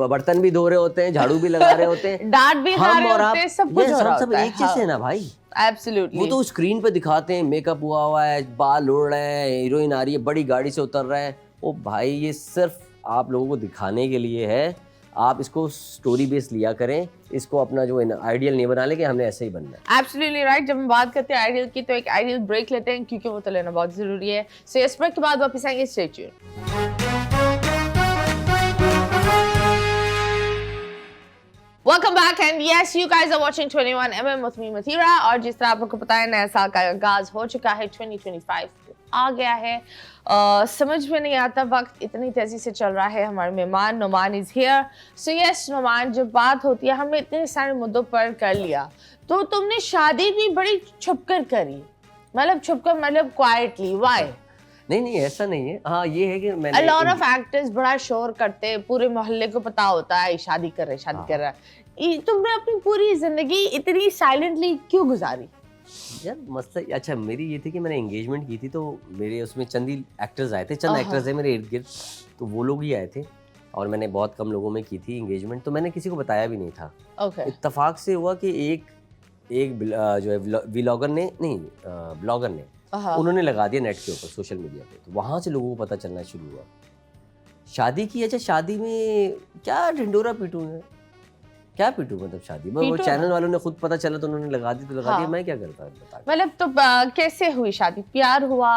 [SPEAKER 2] बर्तन भी धो रहे होते हैं, झाड़ू भी लगा रहे होते हैं,
[SPEAKER 1] डांट भी खा रहे होते हैं, सब कुछ हो रहा होता है।
[SPEAKER 2] एक जैसे है ना भाई।
[SPEAKER 1] एब्सोल्युटली।
[SPEAKER 2] वो तो स्क्रीन पे दिखाते हैं मेकअप हुआ है, बाल उड़ रहे हैं, हीरोइन आ रही है, बड़ी गाड़ी से उतर रहे हैं। ओ भाई, ये सिर्फ आप लोगों को दिखाने के लिए है। आप इसको स्टोरी बेस लिया करें, इसको अपना जो आइडियल नहीं बना ले कि हमने ऐसे ही बनना है।
[SPEAKER 1] Absolutely right. जब हम बात करते हैं आइडियल की तो एक आइडियल ब्रेक लेते हैं क्योंकि वो तो लेना बहुत जरूरी है। सो इस ब्रेक के बाद वापस आएंगे, stay tuned. Welcome back and yes, you guys are watching 21mm with me Mathira, और जिस तरह आप लोगों को पता है नया साल का आगाज हो चुका है, 2025 आ गया है। समझ में नहीं आता, वक्त इतनी तेजी से चल रहा है। हमारे मेहमान Numan is here. So yes Numan, जब बात होती है, हमने इतने सारे मुद्दों पर कर लिया, तो तुमने शादी भी बड़ी छुपकर करी, मतलब छुपकर मतलब क्वाइटली, व्हाई?
[SPEAKER 2] नहीं ऐसा नहीं है। हाँ, ये है कि मैंने
[SPEAKER 1] A lot of actors बड़ा शोर करते हैं, पूरे मोहल्ले को पता होता है शादी कर रहे, शादी कर रहा है। तुमने अपनी पूरी जिंदगी इतनी साइलेंटली क्यों गुजारी?
[SPEAKER 2] यार मसला अच्छा मेरी ये थी कि मैंने एंगेजमेंट की थी, तो मेरे उसमें चंद ही एक्टर्स आए थे, चंद एक्टर्स है मेरे इर्द गिर्द, तो वो लोग ही आए थे और मैंने बहुत कम लोगों में की थी एंगेजमेंट, तो मैंने किसी को बताया भी नहीं था।
[SPEAKER 1] Okay.
[SPEAKER 2] इत्तेफाक से हुआ कि एक एक जो है व्लॉगर ने नहीं ब्लॉगर ने
[SPEAKER 1] हाँ।
[SPEAKER 2] उन्होंने लगा दिया नेट के ऊपर सोशल मीडिया पे, तो वहाँ से लोगों को पता चलना शुरू हुआ शादी की। अच्छा शादी में क्या ढिंडोरा पीटूं मैं, क्या पीटूं मतलब शादी में, वो
[SPEAKER 1] पीटो
[SPEAKER 2] चैनल
[SPEAKER 1] ना।
[SPEAKER 2] वालों ने खुद पता चला तो उन्होंने लगा दी तो लगा
[SPEAKER 1] हाँ।
[SPEAKER 2] दिया, मैं क्या करता बता।
[SPEAKER 1] मतलब तो कैसे हुई शादी? प्यार हुआ,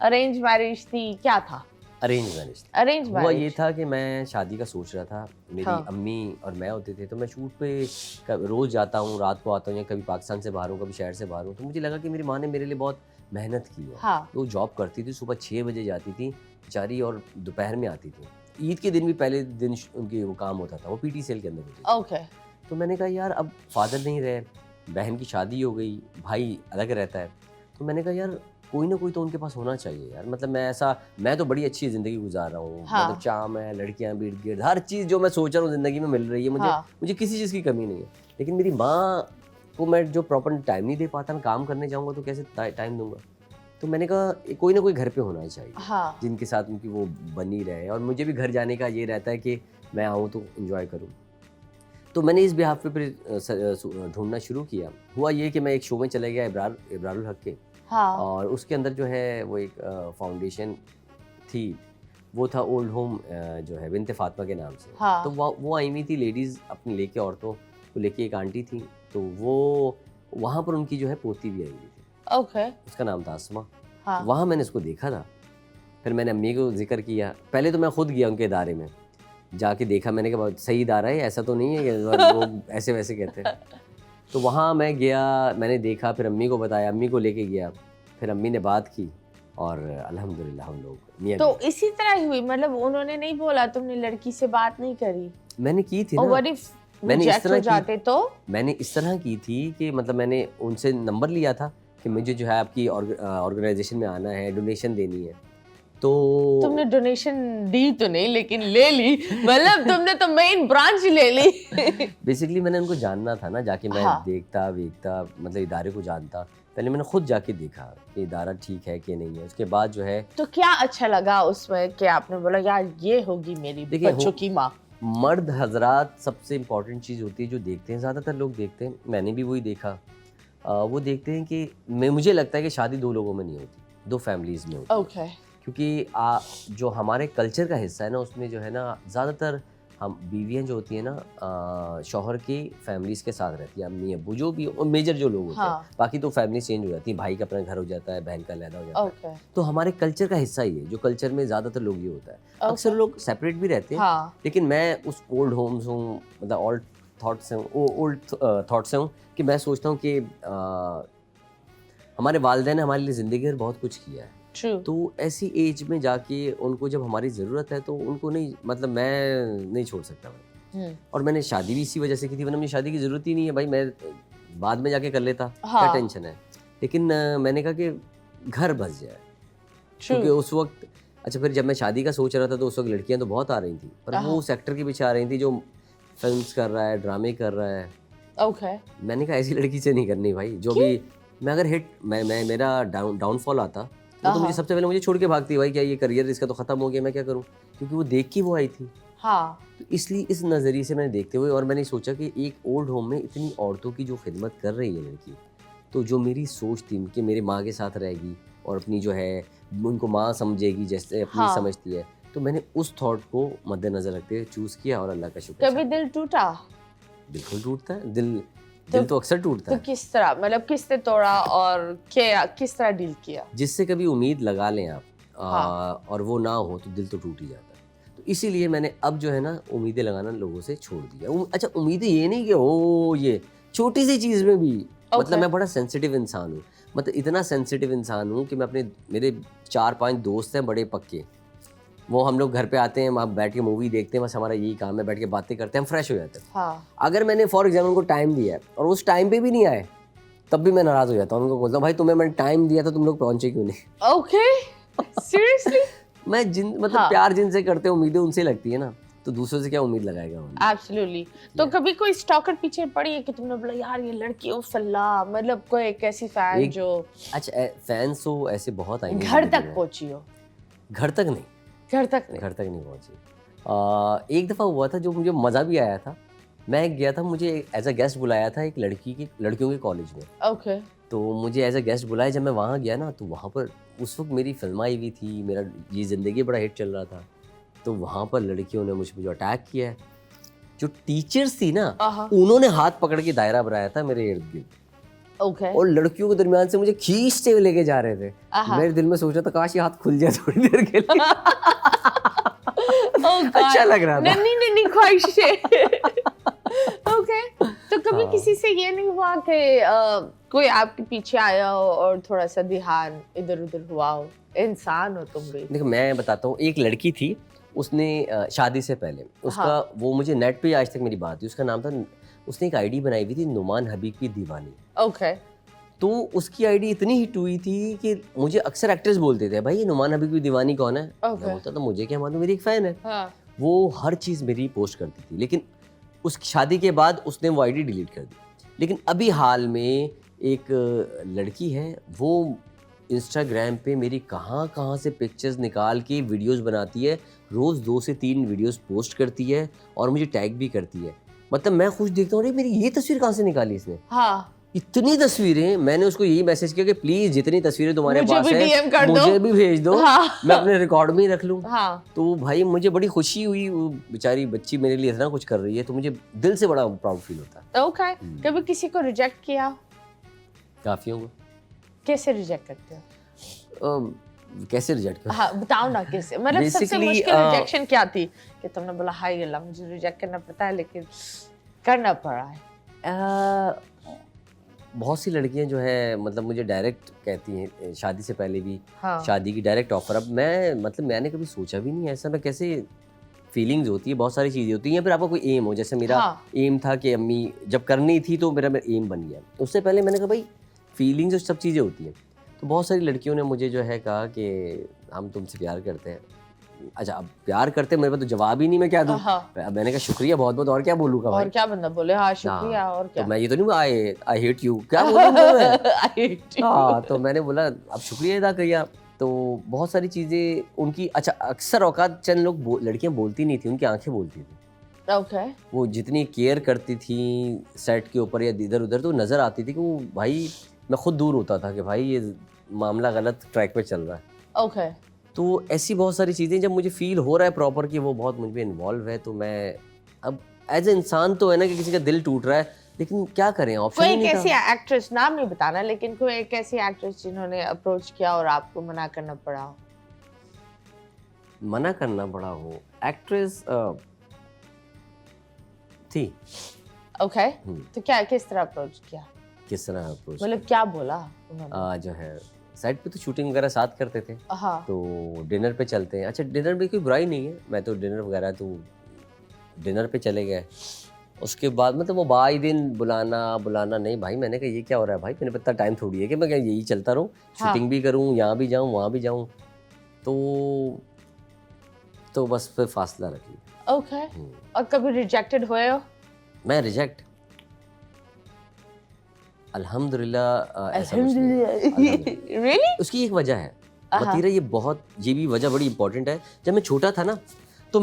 [SPEAKER 1] अरेंज मैरिज थी, क्या था?
[SPEAKER 2] अरेंज मैरिज
[SPEAKER 1] अरेंज
[SPEAKER 2] हुआ ये
[SPEAKER 1] मैरिज।
[SPEAKER 2] था कि मैं शादी का सोच रहा था, मेरी
[SPEAKER 1] हाँ।
[SPEAKER 2] अम्मी और मैं होते थे, तो मैं शूट पे रोज़ जाता हूँ, रात को आता हूँ, या कभी पाकिस्तान से बाहर हूँ, कभी शहर से बाहर हूँ, तो मुझे लगा कि मेरी माँ ने मेरे लिए बहुत मेहनत की है।
[SPEAKER 1] हाँ।
[SPEAKER 2] तो वो जॉब करती थी, सुबह 6 बजे जाती थी बेचारी और दोपहर में आती थी। ईद के दिन भी पहले दिन उनके वो काम होता था, वो पीटी सेल के अंदर होती थी।
[SPEAKER 1] ओके।
[SPEAKER 2] तो मैंने कहा यार अब फादर नहीं रहे, बहन की शादी हो गई, भाई अलग रहता है, तो मैंने कहा यार कोई ना कोई तो उनके पास होना चाहिए यार। मतलब मैं तो बड़ी अच्छी ज़िंदगी गुजार रहा हूँ।
[SPEAKER 1] हाँ।
[SPEAKER 2] मतलब चाम है, लड़कियाँ भी इर्द गिर्द, हर चीज़ जो मैं सोच रहा हूँ ज़िंदगी में मिल रही है मुझे।
[SPEAKER 1] हाँ।
[SPEAKER 2] मुझे किसी चीज़ की कमी नहीं है, लेकिन मेरी माँ को मैं जो प्रॉपर टाइम नहीं दे पाता, मैं काम करने जाऊँगा तो कैसे टाइम दूंगा। तो मैंने कहा कोई ना कोई घर पे होना चाहिए
[SPEAKER 1] हाँ।
[SPEAKER 2] जिनके साथ उनकी वो बनी रहे, और मुझे भी घर जाने का ये रहता है कि मैं आऊँ तो इन्जॉय करूँ। तो मैंने इस बिहाफ पे फिर ढूंढना शुरू किया। हुआ ये कि मैं एक शो में चले गया, इब्रारुल हक के,
[SPEAKER 1] हाँ।
[SPEAKER 2] और उसके अंदर जो है वो एक फाउंडेशन थी, वो था ओल्ड होम जो है बिनते फातिमा के नाम से।
[SPEAKER 1] हाँ।
[SPEAKER 2] तो वो आई हुई थी लेडीज़ अपनी लेके, औरतों को लेके, एक आंटी थी, तो वो वहाँ पर उनकी जो है पोती भी आई हुई थी,
[SPEAKER 1] ओके।
[SPEAKER 2] उसका नाम था आसमा।
[SPEAKER 1] हाँ।
[SPEAKER 2] वहाँ मैंने उसको देखा था, फिर मैंने अम्मी को जिक्र किया। पहले तो मैं खुद गया उनके इदारे में, जाके देखा, मैंने कहा सही इदारा है, ऐसा तो नहीं है कि लोग ऐसे वैसे कहते हैं। तो वहाँ मैं गया, मैंने देखा, फिर अम्मी को बताया, अम्मी को लेके गया, फिर अम्मी ने बात की, और अल्हम्दुलिल्लाह हम लोग मियां
[SPEAKER 1] तो
[SPEAKER 2] बीवी।
[SPEAKER 1] इसी तरह ही हुई? मतलब उन्होंने नहीं बोला, तुमने लड़की से बात नहीं करी?
[SPEAKER 2] मैंने की थी
[SPEAKER 1] और
[SPEAKER 2] ना,
[SPEAKER 1] व्हाट इफ
[SPEAKER 2] मैंने इस
[SPEAKER 1] रिजेक्ट
[SPEAKER 2] तरह
[SPEAKER 1] हो
[SPEAKER 2] की
[SPEAKER 1] जाते तो?
[SPEAKER 2] मैंने इस तरह की थी कि मतलब मैंने उनसे नंबर लिया था कि मुझे जो है आपकी ऑर्गेनाइजेशन में आना है, डोनेशन देनी है। तो
[SPEAKER 1] तुमने डोनेशन दी तो नहीं, लेकिन ले ली। मतलब तुमने तो मेन ब्रांच ले ली।
[SPEAKER 2] बेसिकली मैंने उनको जानना था ना, जाके मैं
[SPEAKER 1] हाँ।
[SPEAKER 2] देखता वेखता, मतलब इदारे को जानता। पहले मैंने खुद जाके देखा कि इदारा ठीक है कि नहीं है, उसके बाद जो है
[SPEAKER 1] तो क्या अच्छा लगा उसमें कि आपने बोला यार ये होगी मेरी
[SPEAKER 2] देखिए,
[SPEAKER 1] बच्चों की माँ?
[SPEAKER 2] मर्द हजरात सबसे इम्पॉर्टेंट चीज़ होती है जो देखते हैं, ज़्यादातर लोग देखते हैं, मैंने भी वही देखा। वो देखते हैं कि मुझे लगता है कि शादी दो लोगों में नहीं होती, दो फैमिलीज़ में होती है।
[SPEAKER 1] ओके।
[SPEAKER 2] क्योंकि जो हमारे कल्चर का हिस्सा है ना, उसमें जो है ना ज़्यादातर हम बीवियाँ जो होती हैं ना, शौहर की फैमिलीज़ के साथ रहती हैं, अम्मी अब्बू जो भी मेजर जो लोग होते
[SPEAKER 1] हाँ।
[SPEAKER 2] हैं। बाकी तो फैमिली चेंज हो जाती है, भाई का अपना घर हो जाता है, बहन का अलहदा हो जाता है।
[SPEAKER 1] ओके।
[SPEAKER 2] तो हमारे कल्चर का हिस्सा ही है, जो कल्चर में ज़्यादातर लोग ये होता है। अक्सर लोग सेपरेट भी रहते हैं,
[SPEAKER 1] हाँ।
[SPEAKER 2] लेकिन मैं उस ओल्ड होम्स हूँ, मतलब ओल्ड थॉट से हूँ कि मैं सोचता हूँ कि हमारे वालिदैन ने हमारे लिए ज़िंदगी में बहुत कुछ किया है।
[SPEAKER 1] ट्रू।
[SPEAKER 2] तो ऐसी एज में जाके उनको जब हमारी ज़रूरत है तो उनको नहीं, मतलब मैं नहीं छोड़ सकता भाई। और मैंने शादी भी इसी वजह से की थी, वरना मुझे शादी की ज़रूरत ही नहीं है भाई, मैं बाद में जाके कर लेता।
[SPEAKER 1] हाँ।
[SPEAKER 2] क्या टेंशन है। लेकिन मैंने कहा कि घर बस जाए, क्योंकि उस वक्त अच्छा, फिर जब मैं शादी का सोच रहा था तो उस वक्त लड़कियां तो बहुत आ रही थी, पर वो उस एक्टर के पीछे आ रही थी जो फिल्म्स कर रहा है, ड्रामे कर रहा है।
[SPEAKER 1] ओके।
[SPEAKER 2] मैंने कहा ऐसी लड़की से नहीं करनी भाई, जो भी मैं अगर हिट मैं मेरा डाउनफॉल आता तो मुझे सबसे पहले मुझे छोड़ के भागती, भाई क्या ये करियर इसका तो खत्म हो गया, मैं क्या करूं, क्योंकि वो देख के वो आई थी।
[SPEAKER 1] हाँ।
[SPEAKER 2] तो इसलिए इस नज़रिए से मैंने देखते हुए, और मैंने सोचा कि एक ओल्ड होम में इतनी औरतों की जो खिदमत कर रही है लड़की, तो जो मेरी सोच थी कि मेरी माँ के साथ रहेगी और अपनी जो है उनको माँ समझेगी जैसे अपनी
[SPEAKER 1] हाँ।
[SPEAKER 2] समझती है, तो मैंने उस थॉट को मद्देनजर रखते हुए चूज़ किया, और अल्लाह का शुक्र।
[SPEAKER 1] कभी दिल टूटा?
[SPEAKER 2] बिल्कुल टूटता है दिल तो अक्सर टूटता
[SPEAKER 1] तो
[SPEAKER 2] है।
[SPEAKER 1] किस तरह, मतलब किसने तोड़ा और क्या, किस तरह डील किया?
[SPEAKER 2] जिससे कभी उम्मीद लगा लें आप
[SPEAKER 1] हाँ।
[SPEAKER 2] और वो ना हो तो दिल तो टूट ही जाता है। तो इसीलिए मैंने अब जो है ना उम्मीदें लगाना लोगों से छोड़ दिया। अच्छा, उम्मीदें ये नहीं कि ओ ये छोटी सी चीज़ में भी, मतलब मैं बड़ा सेंसिटिव इंसान हूँ, मतलब इतना सेंसिटिव इंसान हूँ कि मैं मेरे 4-5 दोस्त हैं बड़े पक्के, वो हम लोग घर पे आते हैं, हम बैठ के मूवी देखते हैं, बस हमारा यही काम है, बैठ के बातें करते हैं, हम फ्रेश हो जाते हैं।
[SPEAKER 1] हाँ।
[SPEAKER 2] अगर मैंने फॉर एग्जाम्पल उनको टाइम दिया है और उस टाइम पे भी नहीं आए, तब भी मैं नाराज़ हो जाता हूँ, उनको बोलता हूँ भाई तुम्हें मैंने टाइम दिया था, तुम लोग पहुँचे क्यों नहीं।
[SPEAKER 1] ओके। सीरियसली?
[SPEAKER 2] मैं मतलब प्यार जिनसे करते हैं उम्मीदें उनसे लगती है ना, तो दूसरों से क्या उम्मीद लगाएगा उन्हें।
[SPEAKER 1] एब्सोल्युटली। तो कभी कोई स्टॉकर पीछे पड़ी है कि तुमने बोला यार ये लड़की उफ अल्लाह, मतलब कोई एक ऐसी फैन जो
[SPEAKER 2] अच्छा फैंस हो ऐसे बहुत आएंगे,
[SPEAKER 1] घर तक पहुंची हो?
[SPEAKER 2] घर तक नहीं
[SPEAKER 1] घर तक नहीं
[SPEAKER 2] पहुंची। एक दफ़ा हुआ था जो मुझे मज़ा भी आया था, मैं गया था, मुझे एज अ गेस्ट बुलाया था एक लड़कियों के कॉलेज में।
[SPEAKER 1] ओके।
[SPEAKER 2] तो मुझे एज अ गेस्ट बुलाया, जब मैं वहाँ गया ना तो वहाँ पर उस वक्त मेरी फिल्म आई हुई थी, मेरा ये ज़िंदगी बड़ा हिट चल रहा था। तो वहाँ पर लड़कियों ने मुझे अटैक किया है। जो टीचर्स थी ना, उन्होंने हाथ पकड़ के दायरा बनाया था मेरे इर्द गिर्द।
[SPEAKER 1] ओके।
[SPEAKER 2] और लड़कियों के दरमियान से मुझे खींचते हुए लेके जा रहे थे। मेरे दिल में सोचा था काश ये हाथ खुल जाए थोड़ी देर के लिए। अच्छा लग रहा था।
[SPEAKER 1] नन्ही ख्वाहिशें। ओके। तो कभी किसी से ये नहीं हुआ कि कोई आपके पीछे आया हो और थोड़ा सा ध्यान इधर उधर हुआ हो? इंसान हो तुम भी।
[SPEAKER 2] देखो मैं बताता हूँ, एक लड़की थी, उसने शादी से पहले उसका वो मुझे नेट पे आज तक मेरी बात हुई, उसका नाम था, उसने एक आईडी बनाई हुई थी नुमान हबीब की दीवानी।
[SPEAKER 1] ओके।
[SPEAKER 2] तो उसकी आईडी इतनी हिट हुई थी कि मुझे अक्सर एक्टर्स बोलते थे, भाई ये नुमान हबीब की दीवानी कौन है? मैं बोलता था मुझे क्या मालूम, मेरी एक फैन है।
[SPEAKER 1] हाँ।
[SPEAKER 2] वो हर चीज़ मेरी पोस्ट करती थी, लेकिन उस शादी के बाद उसने वो आईडी डिलीट कर दी। लेकिन अभी हाल में एक लड़की है, वो इंस्टाग्राम पे मेरी कहाँ से पिक्चर्स निकाल के वीडियोस बनाती है, रोज़ 2 से 3 वीडियोस पोस्ट करती है और मुझे टैग भी करती है। मतलब मैं खुश देखता हूँ, अरे मेरी ये तस्वीर कहाँ से निकाली इसने?
[SPEAKER 1] हाँ।
[SPEAKER 2] इतनी तस्वीरें। मैंने उसको यही मैसेज किया कि प्लीज जितनी तस्वीरें तुम्हारे पास है मुझे भी भेज दो।
[SPEAKER 1] हाँ।
[SPEAKER 2] मैं अपने रिकॉर्ड में ही रख लूँ।
[SPEAKER 1] हाँ।
[SPEAKER 2] तो भाई मुझे बड़ी खुशी हुई, वो बेचारी बच्ची मेरे लिए इतना कुछ कर रही है, तो मुझे दिल से बड़ा प्राउड फील होता है।
[SPEAKER 1] ओके। कभी किसी को रिजेक्ट किया?
[SPEAKER 2] काफियों को।
[SPEAKER 1] कैसे रिजेक्ट करते हो?
[SPEAKER 2] कैसे रिजेक्ट कर?
[SPEAKER 1] हाँ बताओ ना कैसे, मतलब सबसे मुश्किल रिजेक्शन क्या थी कि तुमने बोला हाय अल्लाह मुझे रिजेक्ट करना पड़ता है लेकिन करना पड़ा है?
[SPEAKER 2] बहुत सी लड़कियां जो है मतलब मुझे डायरेक्ट कहती हैं, शादी से पहले भी।
[SPEAKER 1] हाँ।
[SPEAKER 2] शादी की डायरेक्ट ऑफर। अब मैंने कभी सोचा भी नहीं ऐसा, मैं कैसे फीलिंग्स होती है, बहुत सारी चीज़ें होती हैं, या फिर आपका कोई एम हो, जैसे मेरा एम था कि अम्मी जब करनी थी तो मेरा एम बन गया। उससे पहले मैंने कहा भाई फीलिंग्स और सब चीज़ें होती हैं। तो बहुत सारी लड़कियों ने मुझे जो है कहा कि हम तुमसे प्यार करते हैं। अच्छा अब प्यार करते मेरे पास तो जवाब ही नहीं, मैं क्या दूं? मैंने कहा शुक्रिया बहुत बहुत, और क्या बोलूँगा भाई?
[SPEAKER 1] और क्या बंदा बोले हाँ शुक्रिया और क्या?
[SPEAKER 2] तो मैं ये तो नहीं आई हेट यू क्या बोलूँगा मैं? हाँ तो मैंने बोला अब शुक्रिया अदा किया। तो बहुत सारी चीज़ें उनकी, अच्छा अक्सर औकात चंद लोग लड़कियाँ बोलती नहीं थी, उनकी आंखें बोलती थी।
[SPEAKER 1] ओके।
[SPEAKER 2] वो जितनी केयर करती थी सेट के ऊपर या इधर उधर, तो नज़र आती थी कि वो भाई, मैं खुद दूर होता था कि भाई ये मामला गलत ट्रैक पे चल रहा है।
[SPEAKER 1] ओके।
[SPEAKER 2] तो ऐसी बहुत सारी चीज़ें जब मुझे फील हो रहा है प्रॉपर कि वो बहुत मुझ में इन्वॉल्व है, तो मैं अब एज ए इंसान तो है ना कि किसी का दिल टूट रहा है, लेकिन क्या करें, ऑप्शन ही नहीं था।
[SPEAKER 1] कोई कैसी एक्ट्रेस, नाम नहीं बताना, लेकिन कोई एक ऐसी एक्ट्रेस जिन्होंने अप्रोच किया और आपको मना करना पड़ा हो?
[SPEAKER 2] मना करना पड़ा हो? एक्ट्रेस थी।
[SPEAKER 1] ओके। तो क्या किस तरह अप्रोच किया?
[SPEAKER 2] किस तरह अप्रोच
[SPEAKER 1] मतलब क्या बोला उन्होंने?
[SPEAKER 2] जो है साइड पे तो शूटिंग वगैरह साथ करते थे।
[SPEAKER 1] हाँ।
[SPEAKER 2] तो डिनर पे चलते हैं। अच्छा डिनर में कोई बुराई नहीं है, मैं तो डिनर वगैरह तो डिनर पे चले गए। उसके बाद मतलब वो बाई दिन बुलाना नहीं भाई, मैंने कहा ये क्या हो रहा है भाई, मैंने पता टाइम थोड़ी है कि मैं क्या यही चलता रहूँ, शूटिंग भी करूँ, यहाँ भी जाऊँ वहाँ भी जाऊँ। तो बस फिर फासला रख लिया।
[SPEAKER 1] ओके। और कभी रिजेक्टेड हुए हो? मैं
[SPEAKER 2] रिजेक्ट अल्हम्दुलिल्लाह
[SPEAKER 1] रियली?
[SPEAKER 2] उसकी एक वजह है मतीरा, ये भी वजह बड़ी इंपॉर्टेंट है। जब मैं छोटा था ना तो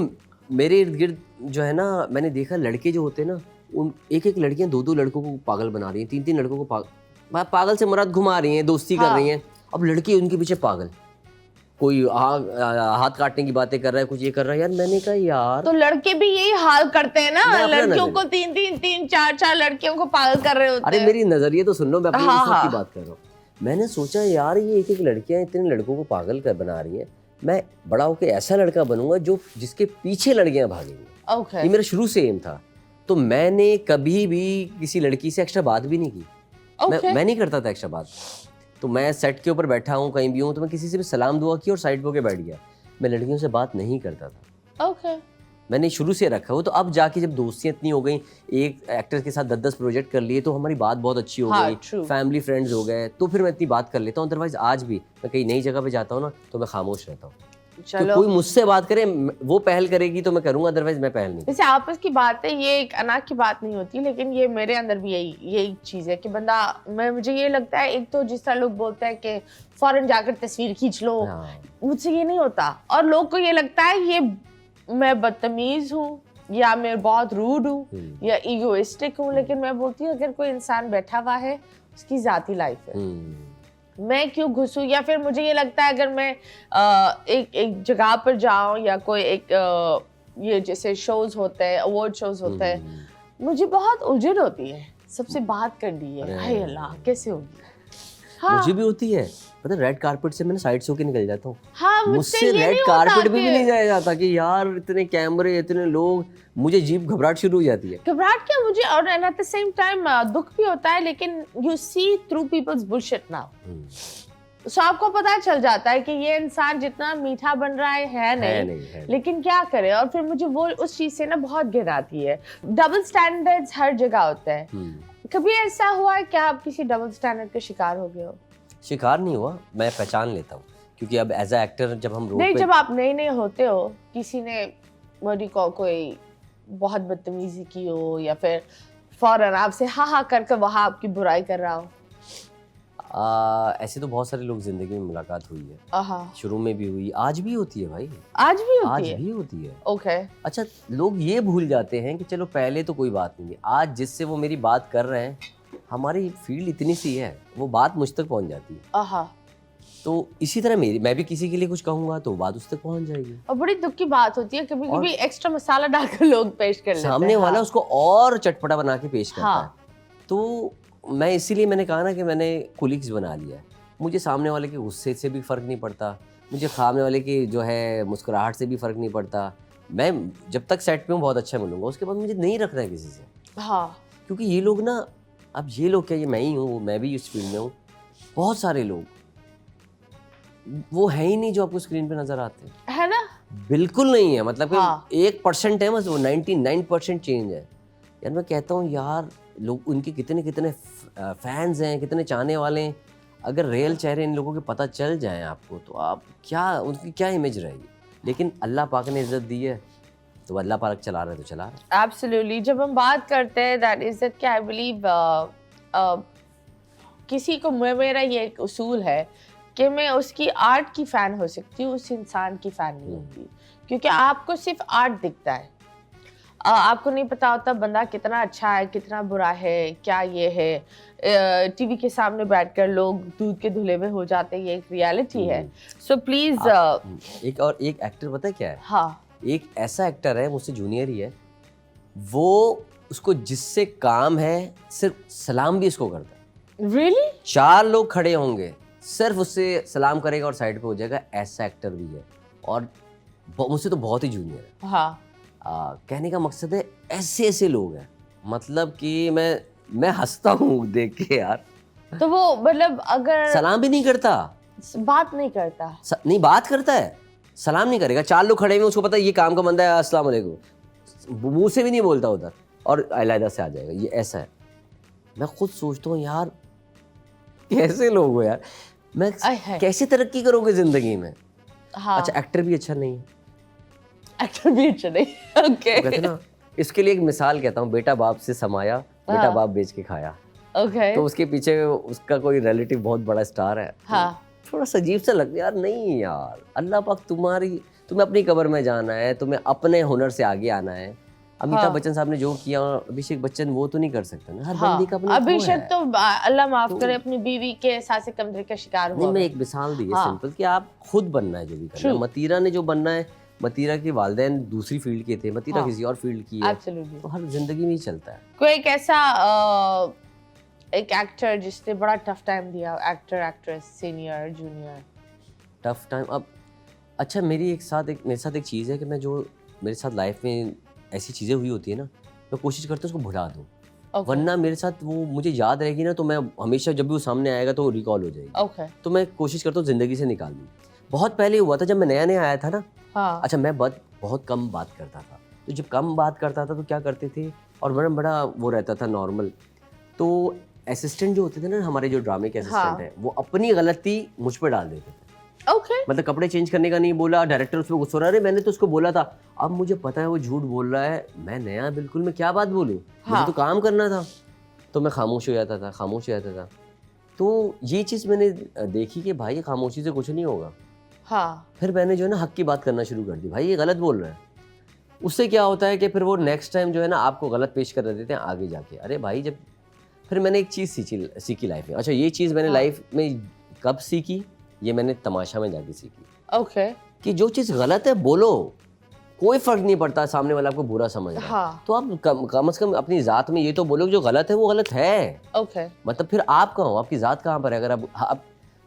[SPEAKER 2] मेरे इर्द गिर्द जो है ना, मैंने देखा लड़के जो होते हैं ना, उन एक लड़कियां 2 लड़कों को पागल बना रही हैं, 3 लड़कों को पागल से मुराद घुमा रही हैं, दोस्ती कर रही हैं। अब लड़के उनके पीछे पागल, कोई हाथ काटने की बातें कर रहा है, कुछ ये कर रहा है। यार मैंने कहा यार
[SPEAKER 1] तो लड़के भी यही हाल करते हैं ना, लड़कियों को 3-4 लड़कियों को पागल कर रहे होते हैं।
[SPEAKER 2] अरे मेरी नजरिए तो सुन लो, मैं अपनी की बात कर रहा हूँ। मैंने सोचा यार ये एक लड़कियां इतने लड़कों को पागल कर बना रही हैं, मैं बड़ा होकर ऐसा लड़का बनूंगा जो जिसके पीछे लड़कियां भागेंगी।
[SPEAKER 1] okay.
[SPEAKER 2] ये मेरा शुरू से एम था। तो मैंने कभी भी किसी लड़की से एक्स्ट्रा बात भी नहीं की।
[SPEAKER 1] okay.
[SPEAKER 2] मैं नहीं करता था एक्स्ट्रा बात। तो मैं सेट के ऊपर बैठा हूँ, कहीं भी हूँ, तो मैं किसी से भी सलाम दुआ की और साइड होके बैठ गया। मैं लड़कियों से बात नहीं करता था।
[SPEAKER 1] okay.
[SPEAKER 2] मैंने शुरू से रखा हो। तो अब जाके जब दोस्तियां इतनी हो गई, एक एक्टर के साथ 10-10 प्रोजेक्ट कर लिए, तो हमारी बात बहुत अच्छी हो गई, फैमिली फ्रेंड्स हो गए, तो फिर मैं इतनी बात कर लेता हूँ। अदरवाइज आज भी मैं कहीं नई जगह पे जाता हूँ ना तो मैं खामोश रहता हूँ। तो कोई मुझसे बात करे, वो पहल करेगी तो मैं करूंगा, अदरवाइज मैं पहल नहीं।
[SPEAKER 1] जैसे आपस की बात है, ये एक अना की बात नहीं होती, लेकिन ये मेरे अंदर भी यही चीज है कि बंदा, मुझे ये लगता है, एक तो जिस तरह लोग बोलते हैं कि फौरन जाकर तस्वीर खींच लो, मुझसे ये नहीं होता। और लोग को ये लगता है ये मैं बदतमीज हूँ, या मैं बहुत रूड हूँ या ईगोइस्टिक हूँ, लेकिन मैं बोलती हूँ अगर कोई इंसान बैठा हुआ है उसकी जाती लाइफ है, मैं क्यों घुसूं? या फिर मुझे ये लगता है अगर मैं एक जगह पर जाऊं या कोई ये जैसे शोज होते हैं, अवार्ड शोज होते हैं, मुझे बहुत उलझन होती है सबसे बात करनी है। हाय अल्लाह, कैसे होगी? हाँ,
[SPEAKER 2] मुझे भी होती है। पता है रेड कारपेट से मैंने साइड से होके निकल जाता हूँ।
[SPEAKER 1] हाँ,
[SPEAKER 2] मुझसे रेड कारपेट भी नहीं जाया जाता कि यार इतने कैमरे, इतने लोग, मुझे जीप घबराहट शुरू हो जाती है।
[SPEAKER 1] घबराहट क्या मुझे, और एट द सेम टाइम दुख भी होता है, लेकिन you see through people's bullshit now. So आपको पता चल जाता है कि ये इंसान जितना मीठा बन रहा है नहीं, लेकिन क्या करे। और फिर मुझे वो उस चीज से ना बहुत घिन आती है। डबल स्टैंडर्ड्स हर जगह होते हैं। कभी ऐसा हुआ है क्या आप किसी डबल स्टैंडर्ड के शिकार हो गए हो?
[SPEAKER 2] शिकार नहीं हुआ, मैं पहचान लेता हूँ, क्योंकि अब एज अ एक्टर जब हम रोड पे,
[SPEAKER 1] जब आप नए होते हो, किसी ने मोदी को कोई बहुत बदतमीजी की हो या फिर फौरन आपसे हाँ करके वहाँ आपकी बुराई कर रहा हो?
[SPEAKER 2] ऐसे तो बहुत सारे लोग जिंदगी में मुलाकात हुई है। शुरू में भी हुई, आज भी होती है भाई।
[SPEAKER 1] आज भी होती है।
[SPEAKER 2] ओके। अच्छा, लोग ये भूल जाते हैं कि चलो पहले तो कोई बात नहीं है, आज जिससे वो मेरी बात कर रहे हैं, हमारी फील्ड इतनी सी है, वो बात मुझ तक पहुंच जाती है। तो इसी तरह मैं भी किसी के लिए कुछ कहूंगा तो बात उस तक पहुंच जाएगी।
[SPEAKER 1] और बड़ी दुख की बात होती है, कभी-कभी एक्स्ट्रा मसाला डालकर लोग पेश कर लेते हैं।
[SPEAKER 2] सामने वाला उसको और चटपटा बना के पेश करता है। तो मैं इसीलिए मैंने कहा ना कि मैंने कोलिग्स बना लिया है। मुझे सामने वाले के गुस्से से भी फर्क नहीं पड़ता, मुझे सामने वाले की जो है मुस्कुराहट से भी फर्क नहीं पड़ता। मैं जब तक सेट पे हूँ बहुत अच्छा मिलूंगा, उसके बाद मुझे नहीं रखना है किसी से। क्योंकि ये लोग ना, अब ये लोग क्या, ये मैं ही हूँ, मैं भी इस फील्ड में हूँ। बहुत सारे लोग वो है ही नहीं जो आपको स्क्रीन पे नजर आते हैं, है ना? बिल्कुल नहीं है। मतलब 1% है बस, वो 99% चेंज है। यार मैं कहता हूँ यार, लोग उनके कितने कितने फैंस हैं, कितने चाहने वाले हैं। अगर रियल चेहरे इन लोगों के पता चल जाए आपको, तो आप क्या, उनकी क्या इमेज रहेगी। लेकिन अल्लाह पाक ने इज्जत दी है, तो अल्लाह पाक चला रहा है तो चला रहा है।
[SPEAKER 1] एब्सोल्युटली। जब हम बात करते हैं दैट इज्जत की, आई बिलीव किसी को, मेरा ये एक उसूल है कि मैं उसकी आर्ट की फ़ैन हो सकती हूँ, उस इंसान की फ़ैन नहीं होती। क्योंकि आपको सिर्फ आर्ट दिखता है, आपको नहीं पता होता बंदा कितना अच्छा है, कितना बुरा है, क्या ये है। टीवी के सामने बैठकर लोग दूध के धुले में हो जाते हैं, ये एक रियलिटी है। सो प्लीज
[SPEAKER 2] एक एक्टर पता है क्या है? हाँ, एक ऐसा एक्टर है, मुझसे जूनियर ही है, वो उसको जिससे काम है सिर्फ सलाम भी इसको करता है।
[SPEAKER 1] Really?
[SPEAKER 2] 4 लोग खड़े होंगे, सिर्फ उससे सलाम करेगा और साइड पे हो जाएगा। ऐसा एक्टर भी है, और मुझसे तो बहुत ही जूनियर है। हाँ। कहने का मकसद है ऐसे ऐसे लोग हैं, मतलब कि मैं हंसता हूँ देख के यार।
[SPEAKER 1] तो वो मतलब अगर
[SPEAKER 2] सलाम भी नहीं करता,
[SPEAKER 1] बात नहीं करता,
[SPEAKER 2] नहीं बात करता है, सलाम नहीं करेगा। 4 लोग खड़े हुए, उसको पता है ये काम का बंदा है, अस्सलाम वालेकुम, मुंह से भी नहीं बोलता उधर, और अलहदा से आ जाएगा। ये ऐसा है। मैं खुद सोचता हूँ यार, कैसे लोग हो यार, मैं कैसे तरक्की करोगे जिंदगी में। हाँ। अच्छा, एक्टर भी अच्छा नहीं है, एक्टर भी अच्छा नहीं। ओके। कहते ना, इसके लिए एक मिसाल कहता हूँ, बेटा बाप से समाया, बेटा बाप बेच के खाया। ओके। तो उसके पीछे उसका कोई रिलेटिव बहुत बड़ा स्टार है। हाँ। थोड़ा सा अजीब सा लगता है यार। नहीं यार, अल्लाह पाक तुम्हें अपनी कब्र में जाना है, तुम्हें अपने हुनर से आगे आना है। अमिताभ बच्चन साहब ने जो किया, अभिषेक बच्चन वो तो नहीं कर सकता ना। हर बंदी का अपना
[SPEAKER 1] अभिषेक तो अल्लाह माफ करे अपनी बीवी के एहसास कमरे का शिकार हुआ।
[SPEAKER 2] नहीं, मैं एक मिसाल दी है सिंपल, कि आप खुद बनना है जो भी करना है। मतीरा ने जो बनना है, मतीरा के वालिदैन दूसरी फील्ड के थे, मतीरा किसी और फील्ड की है। तो हर जिंदगी में ही चलता है।
[SPEAKER 1] कोई एक ऐसा एक एक्टर जिसने बड़ा टफ टाइम दिया, actor actress, senior junior?
[SPEAKER 2] Tough time, अब अच्छा मेरे साथ एक चीज़ है कि मैं, जो मेरे साथ लाइफ में ऐसी चीज़ें हुई होती है ना, मैं कोशिश करता हूँ उसको भुला दूँ। वरना मेरे साथ वो मुझे याद रहेगी ना, तो मैं हमेशा जब भी वो सामने आएगा तो रिकॉल हो जाएगी। तो मैं कोशिश करता हूँ ज़िंदगी से निकाल दूँ। बहुत पहले हुआ था जब मैं नया आया था ना। हाँ। अच्छा, मैं बहुत कम बात करता था, तो जब कम बात करता था तो क्या करते थे, और बड़ा वो रहता था नॉर्मल, तो असिस्टेंट जो होते थे ना, हमारे जो ड्रामे के असिस्टेंट हैं, वो अपनी गलती मुझ पर डाल देते थे। मतलब कपड़े चेंज करने का नहीं बोला, डायरेक्टर उसमें गुस्सा हो रहा है, मैंने तो उसको बोला था। अब मुझे पता है वो झूठ बोल रहा है, मैं नया बिल्कुल, मैं क्या बात बोलूँ। मुझे तो काम करना था, तो मैं खामोश हो जाता था। तो ये चीज़ मैंने देखी कि भाई खामोशी से कुछ नहीं होगा। हाँ। फिर मैंने जो है ना हक की बात करना शुरू कर दी, भाई ये गलत बोल रहा है। उससे क्या होता है कि फिर वो नेक्स्ट टाइम जो है ना आपको गलत पेश कर देते हैं आगे जाके। अरे भाई, जब फिर मैंने एक चीज़ सीखी लाइफ में। अच्छा, ये चीज़ मैंने लाइफ में कब सीखी? ये मैंने तमाशा में जाके सीखी।
[SPEAKER 1] ओके।
[SPEAKER 2] कि जो चीज़ गलत है बोलो, कोई फर्क नहीं पड़ता सामने वाला आपको बुरा समझ रहा है।
[SPEAKER 1] हाँ।
[SPEAKER 2] तो आप कम से कम अपनी ज़ात में ये तो बोलो कि जो गलत है वो गलत है।
[SPEAKER 1] ओके।
[SPEAKER 2] मतलब फिर आप कहाँ हो, आपकी ज़ात कहाँ पर है? अगर आप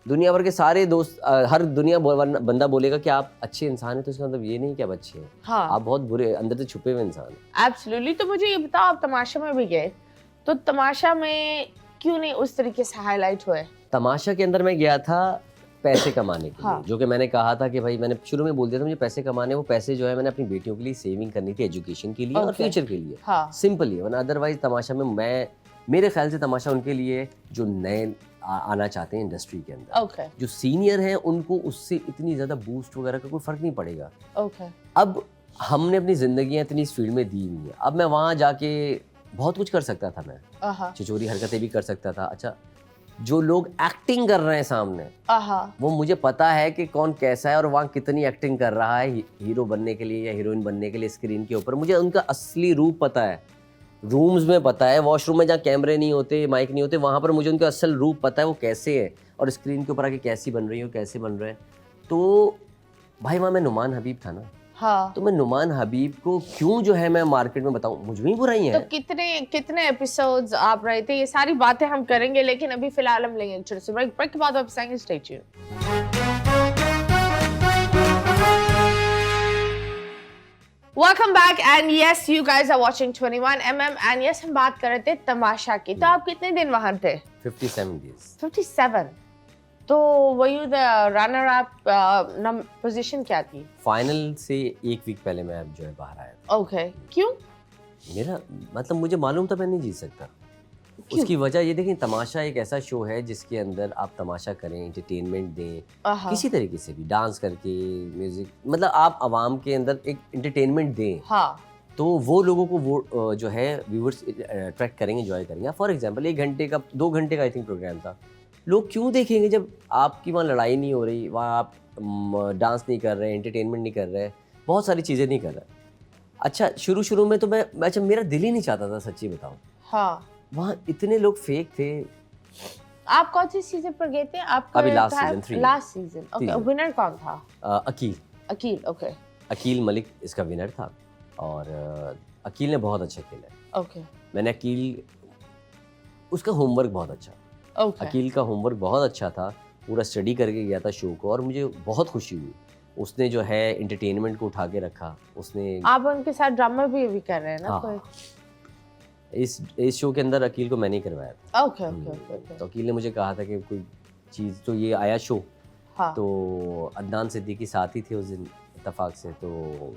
[SPEAKER 2] दुनिया भर के सारे दोस्त हर बंदा बोलेगा कि आप अच्छे इंसान हैं, तो इसका मतलब ये नहीं कि आप अच्छे हैं।
[SPEAKER 1] हाँ।
[SPEAKER 2] आप बहुत बुरे, अंदर से छुपे हुए इंसान हैं।
[SPEAKER 1] एब्सोल्युटली। तो मुझे ये बताओ, आप तमाशा में भी गए, तो तमाशा में क्यों नहीं उस तरीके से हाईलाइट हुए?
[SPEAKER 2] तमाशा के अंदर मैं गया था पैसे कमाने के
[SPEAKER 1] हाँ।
[SPEAKER 2] लिए, जो कि मैंने कहा था कि भाई, मैंने शुरू में बोल दिया था मुझे पैसे कमाने। वो पैसे जो है मैंने अपनी बेटियों के लिए सेविंग करनी थी, एजुकेशन के लिए और फ्यूचर के लिए।
[SPEAKER 1] हाँ।
[SPEAKER 2] सिंपल ही, वरना अदरवाइज तमाशा में मेरे ख्याल से तमाशा उनके लिए जो नए आना चाहते हैं इंडस्ट्री के अंदर।
[SPEAKER 1] ओके।
[SPEAKER 2] जो सीनियर हैं उनको उससे इतनी ज़्यादा बूस्ट वगैरह का कोई फ़र्क नहीं पड़ेगा।
[SPEAKER 1] ओके।
[SPEAKER 2] अब हमने अपनी ज़िंदगियाँ इतनी इस फील्ड में दी हुई हैं, अब मैं वहाँ जाके बहुत कुछ कर सकता था। मैं छिछोरी हरकतें भी कर सकता था। अच्छा, जो लोग एक्टिंग कर रहे हैं सामने, वो मुझे पता है कि कौन कैसा है और वहाँ कितनी एक्टिंग कर रहा है हीरो बनने के लिए या हीरोइन बनने के लिए स्क्रीन के ऊपर। मुझे उनका असली रूप पता है, रूम्स में पता है, वॉशरूम में जहाँ कैमरे नहीं होते, माइक नहीं होते, वहाँ पर मुझे उनका असल रूप पता है वो कैसे है और स्क्रीन के ऊपर आके कैसी बन रही हो, कैसे बन रहे हैं। तो भाई, वहाँ मैं नुमान हबीब था ना।
[SPEAKER 1] हाँ।
[SPEAKER 2] तो मैं नुमान हबीब को क्यों जो है मैं मार्केट में बताऊं, मुझ में ही बुराई है।
[SPEAKER 1] तो कितने एपिसोड्स आप रहे थे? ये सारी बातें हम करेंगे, लेकिन अभी फिलहाल हम लेंगे छोटे से ब्रेक के बाद वापस आएंगे। Stay tuned. Welcome back and yes, you guys are watching 21mm and yes, हम बात कर रहे थे तमाशा की। तो आप कितने दिन वहाँ थे?
[SPEAKER 2] 57 days।
[SPEAKER 1] 57। तो were you the runner up? Position क्या थी?
[SPEAKER 2] फाइनल से एक वीक पहले मैं जो है बाहर आया था।
[SPEAKER 1] ओके। क्यों?
[SPEAKER 2] मेरा मतलब मुझे मालूम था मैं नहीं जीत सकता। उसकी वजह ये देखिए, तमाशा एक ऐसा शो है जिसके अंदर आप तमाशा करें, एंटरटेनमेंट दें, किसी तरीके से भी, डांस करके, म्यूजिक, मतलब आप आवाम के अंदर एक एंटरटेनमेंट दें।
[SPEAKER 1] हाँ।
[SPEAKER 2] तो वो लोगों को वो जो है व्यूअर्स अट्रैक्ट करेंगे, एंजॉय करेंगे। फॉर एग्जांपल 1 घंटे का 2 घंटे का आई थिंक प्रोग्राम था। लोग क्यों देखेंगे जब आपकी वहाँ लड़ाई नहीं हो रही, वहाँ आप डांस नहीं कर रहे, एंटरटेनमेंट नहीं कर रहे, बहुत सारी चीज़ें नहीं कर रहे। अच्छा, शुरू में तो अच्छा मेरा दिल ही नहीं चाहता था, सच्ची बताऊँ।
[SPEAKER 1] हाँ।
[SPEAKER 2] वहाँ इतने लोग फेक थे।
[SPEAKER 1] आप कौन सी सीजन पर गए थे? आप
[SPEAKER 2] अभी last season 3।
[SPEAKER 1] Last season. Okay. Winner कौन था? अकील। ओके।
[SPEAKER 2] अकील मलिक इसका विनर था और अकील ने बहुत अच्छा खेला।
[SPEAKER 1] ओके।
[SPEAKER 2] मैंने उसका होमवर्क बहुत अच्छा। अकील का होमवर्क बहुत अच्छा था, पूरा स्टडी करके गया था शो को और मुझे बहुत खुशी हुई। उसने जो है एंटरटेनमेंट को उठा के रखा। उसने
[SPEAKER 1] आप उनके साथ ड्रामा भी कर रहे हैं ना?
[SPEAKER 2] हाँ। इस शो के अंदर अकील को मैंने ही करवाया था।
[SPEAKER 1] ओके।
[SPEAKER 2] तो अकील ने मुझे कहा था कि कोई चीज़, तो ये आया शो।
[SPEAKER 1] हाँ।
[SPEAKER 2] तो अदनान सिद्दीकी साथ ही थे उस दिन इत्तेफाक से, तो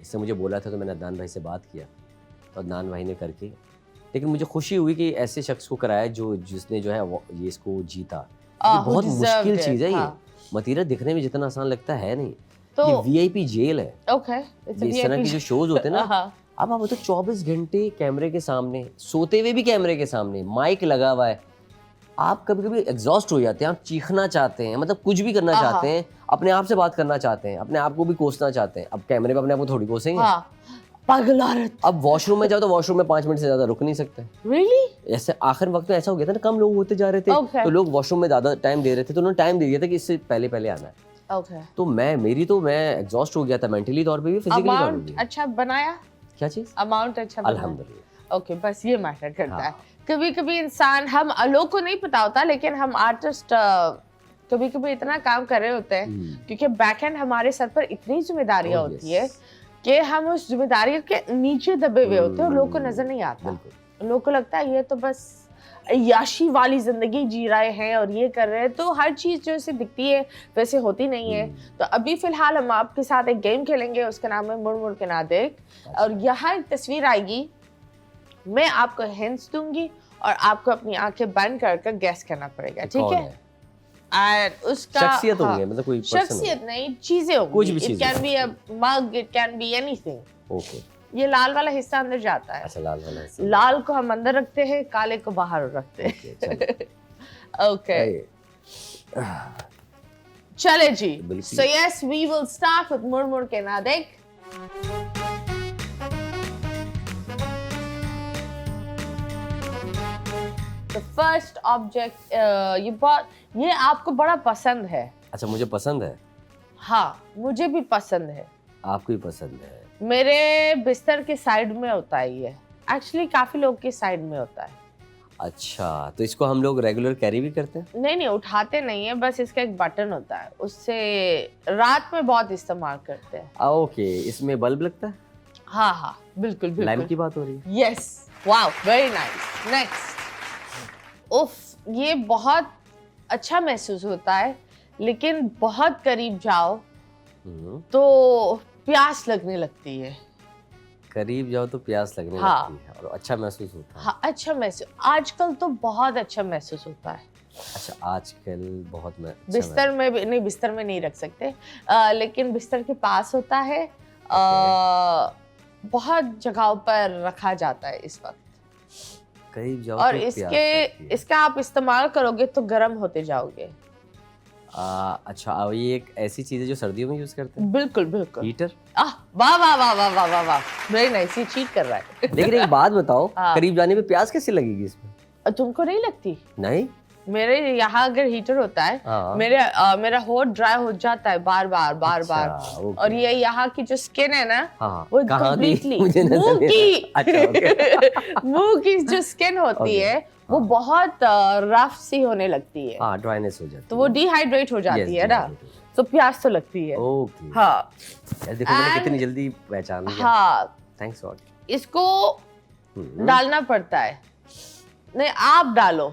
[SPEAKER 2] इससे मुझे बोला था, तो मैंने अदनान भाई से बात किया, तो अदनान भाई ने करके, लेकिन मुझे खुशी हुई कि ऐसे शख्स को कराया जिसने जो है ये इसको जीता। ये बहुत मुश्किल चीज़ है। ये मतीरा दिखने में जितना आसान लगता है नहीं,
[SPEAKER 1] तो
[SPEAKER 2] ये वीआईपी जेल है।
[SPEAKER 1] ओके।
[SPEAKER 2] इस तरह के जो शोज होते हैं ना, अब आप तो 24 घंटे कैमरे के सामने, सोते हुए भी कैमरे के सामने, माइक लगा हुआ है, आप कभी कभी एग्जॉस्ट हो जाते हैं, आप चीखना चाहते हैं, मतलब कुछ भी करना चाहते हैं, अपने आप से बात करना चाहते हैं, अपने आप को भी कोसना चाहते हैं। अब कैमरे पे अपने आप को थोड़ी कोसेंगे।
[SPEAKER 1] पागल औरत।
[SPEAKER 2] अब वॉशरूम में जाओ तो वॉशरूम में 5 मिनट से ज्यादा रुक नहीं सकते।
[SPEAKER 1] Really?
[SPEAKER 2] ऐसे आखिर वक्त में ऐसा हो गया था ना, कम लोग होते जा रहे थे, तो लोग वॉशरूम में ज्यादा टाइम दे रहे थे, तो उन्होंने टाइम दे दिया था कि इससे पहले आना है। तो मैं एग्जॉस्ट हो गया था, मेंटली तौर पे भी, फिजिकली तौर पे भी।
[SPEAKER 1] अच्छा बनाया? क्या चीज? अमाउंट अच्छा बनाया?
[SPEAKER 2] अल्हम्दुलिल्लाह।
[SPEAKER 1] ओके, बस ये मैटर करता है। कभी इंसान, हम लोग को नहीं पता होता, लेकिन हम आर्टिस्ट कभी इतना काम कर रहे होते हैं क्योंकि बैकएंड हमारे सर पर इतनी जिम्मेदारियां होती है कि हम उस जिम्मेदारी के नीचे दबे हुए होते हैं और लोगों को नजर नहीं आता। लोगों को लगता है ये तो बस याशी वाली जिंदगी जी रहे हैं और ये कर रहे हैं, तो हर चीज जो इसे दिखती है वैसे होती नहीं है। तो अभी फिलहाल हम आपके साथ एक गेम खेलेंगे, उसका नाम है मुड़ मुड़ के ना देख, और यहाँ एक तस्वीर आएगी, मैं आपको हिंट्स दूंगी और आपको अपनी आंखें बंद कर गैस करना पड़ेगा, ठीक है? और उसका
[SPEAKER 2] शख्सियत होंगे, मतलब कोई
[SPEAKER 1] शख्सियत नहीं, चीजें होंगी।
[SPEAKER 2] कुछ भी चीज,
[SPEAKER 1] it can be a mug, it can be anything.
[SPEAKER 2] Okay.
[SPEAKER 1] ये लाल वाला हिस्सा अंदर जाता है।
[SPEAKER 2] अच्छा, लाल वाला हिस्सा।
[SPEAKER 1] लाल को हम अंदर रखते हैं, काले को बाहर रखते हैं। ओके, चले जी। So yes, we will start with मुड़ मुड़ के ना देख। द फर्स्ट ऑब्जेक्ट ये आपको बड़ा पसंद है।
[SPEAKER 2] अच्छा, मुझे पसंद है।
[SPEAKER 1] हाँ, मुझे भी पसंद है।
[SPEAKER 2] आपको भी पसंद है।
[SPEAKER 1] मेरे बिस्तर के साइड में होता है ये। एक्चुअली काफी लोग के साइड में होता है।
[SPEAKER 2] अच्छा, तो इसको हम लोग रेगुलर कैरी भी करते हैं?
[SPEAKER 1] नहीं, उठाते नहीं है, बस इसका एक बटन होता है, उससे रात में बहुत इस्तेमाल करते हैं।
[SPEAKER 2] ओके, इसमें बल्ब लगता है?
[SPEAKER 1] हाँ, बिल्कुल।
[SPEAKER 2] लैम्प की बात हो रही है?
[SPEAKER 1] Yes, wow, very nice. Next. उफ, ये बहुत अच्छा महसूस होता है, लेकिन बहुत करीब जाओ तो प्यास लगने लगती है।
[SPEAKER 2] करीब जाओ तो प्यास लगने
[SPEAKER 1] हाँ।
[SPEAKER 2] लगती है और अच्छा महसूस होता है।
[SPEAKER 1] हाँ, अच्छा महसूस, आजकल तो बहुत अच्छा महसूस होता है।
[SPEAKER 2] अच्छा, आजकल बहुत
[SPEAKER 1] बिस्तर में भी नहीं, बिस्तर में नहीं रख सकते, लेकिन बिस्तर के पास होता है। बहुत जगहों पर रखा जाता है इस वक्त।
[SPEAKER 2] करीब जाओ
[SPEAKER 1] और
[SPEAKER 2] तो प्यास लगती है।
[SPEAKER 1] इसका आप इस्तेमाल करोगे तो गर्म होते जाओगे।
[SPEAKER 2] अच्छा, अब ये एक ऐसी चीज है जो सर्दियों में यूज करते हैं?
[SPEAKER 1] बिल्कुल।
[SPEAKER 2] हीटर?
[SPEAKER 1] वाह, वेरी नाइस। ये चीट कर रहा है।
[SPEAKER 2] लेकिन एक बात बताओ,
[SPEAKER 1] हाँ।
[SPEAKER 2] करीब जाने पे प्यास कैसे लगेगी इसमें?
[SPEAKER 1] तुमको नहीं लगती?
[SPEAKER 2] नहीं।
[SPEAKER 1] मेरे यहाँ अगर हीटर होता है,
[SPEAKER 2] हाँ।
[SPEAKER 1] मेरा होठ ड्राई हो जाता है बार बार।
[SPEAKER 2] ओके।
[SPEAKER 1] और ये यहाँ की जो स्किन है ना,
[SPEAKER 2] हाँ,
[SPEAKER 1] वो
[SPEAKER 2] कहाँ की?
[SPEAKER 1] completely
[SPEAKER 2] मुझे नजर
[SPEAKER 1] मुंह
[SPEAKER 2] नहीं
[SPEAKER 1] की
[SPEAKER 2] आ रहा। अच्छा,
[SPEAKER 1] मुंह की जो स्किन होती
[SPEAKER 2] ओके।
[SPEAKER 1] है वो बहुत रफ सी होने लगती है,
[SPEAKER 2] हाँ, ड्राइनेस हो जाती
[SPEAKER 1] तो वो डिहाइड्रेट हो जाती है ना,
[SPEAKER 2] Yes,
[SPEAKER 1] तो प्यास तो लगती है।
[SPEAKER 2] ओके।
[SPEAKER 1] हाँ
[SPEAKER 2] यार देखो मैंने
[SPEAKER 1] And-
[SPEAKER 2] कितनी जल्दी पहचान लिया।
[SPEAKER 1] हाँ,
[SPEAKER 2] थैंक्स गॉड।
[SPEAKER 1] इसको डालना पड़ता है। नहीं, आप डालो,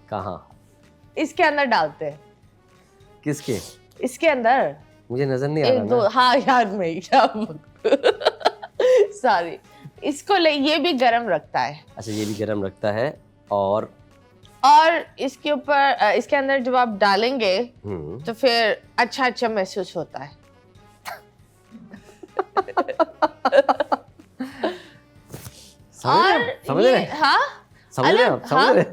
[SPEAKER 2] कहाँ?
[SPEAKER 1] इसके अंदर डालते हैं,
[SPEAKER 2] किसके?
[SPEAKER 1] इसके अंदर।
[SPEAKER 2] मुझे नजर नहीं आ रहा
[SPEAKER 1] एक दो,
[SPEAKER 2] ना।
[SPEAKER 1] हाँ यार, मैं सॉरी। इसको ये भी गर्म रखता है।
[SPEAKER 2] अच्छा, ये भी गरम रखता है। और
[SPEAKER 1] इसके ऊपर, इसके अंदर जब आप डालेंगे तो फिर अच्छा महसूस होता है।
[SPEAKER 2] समझ रहे?
[SPEAKER 1] हाँ,
[SPEAKER 2] समझ रहे? आप समझ रहे?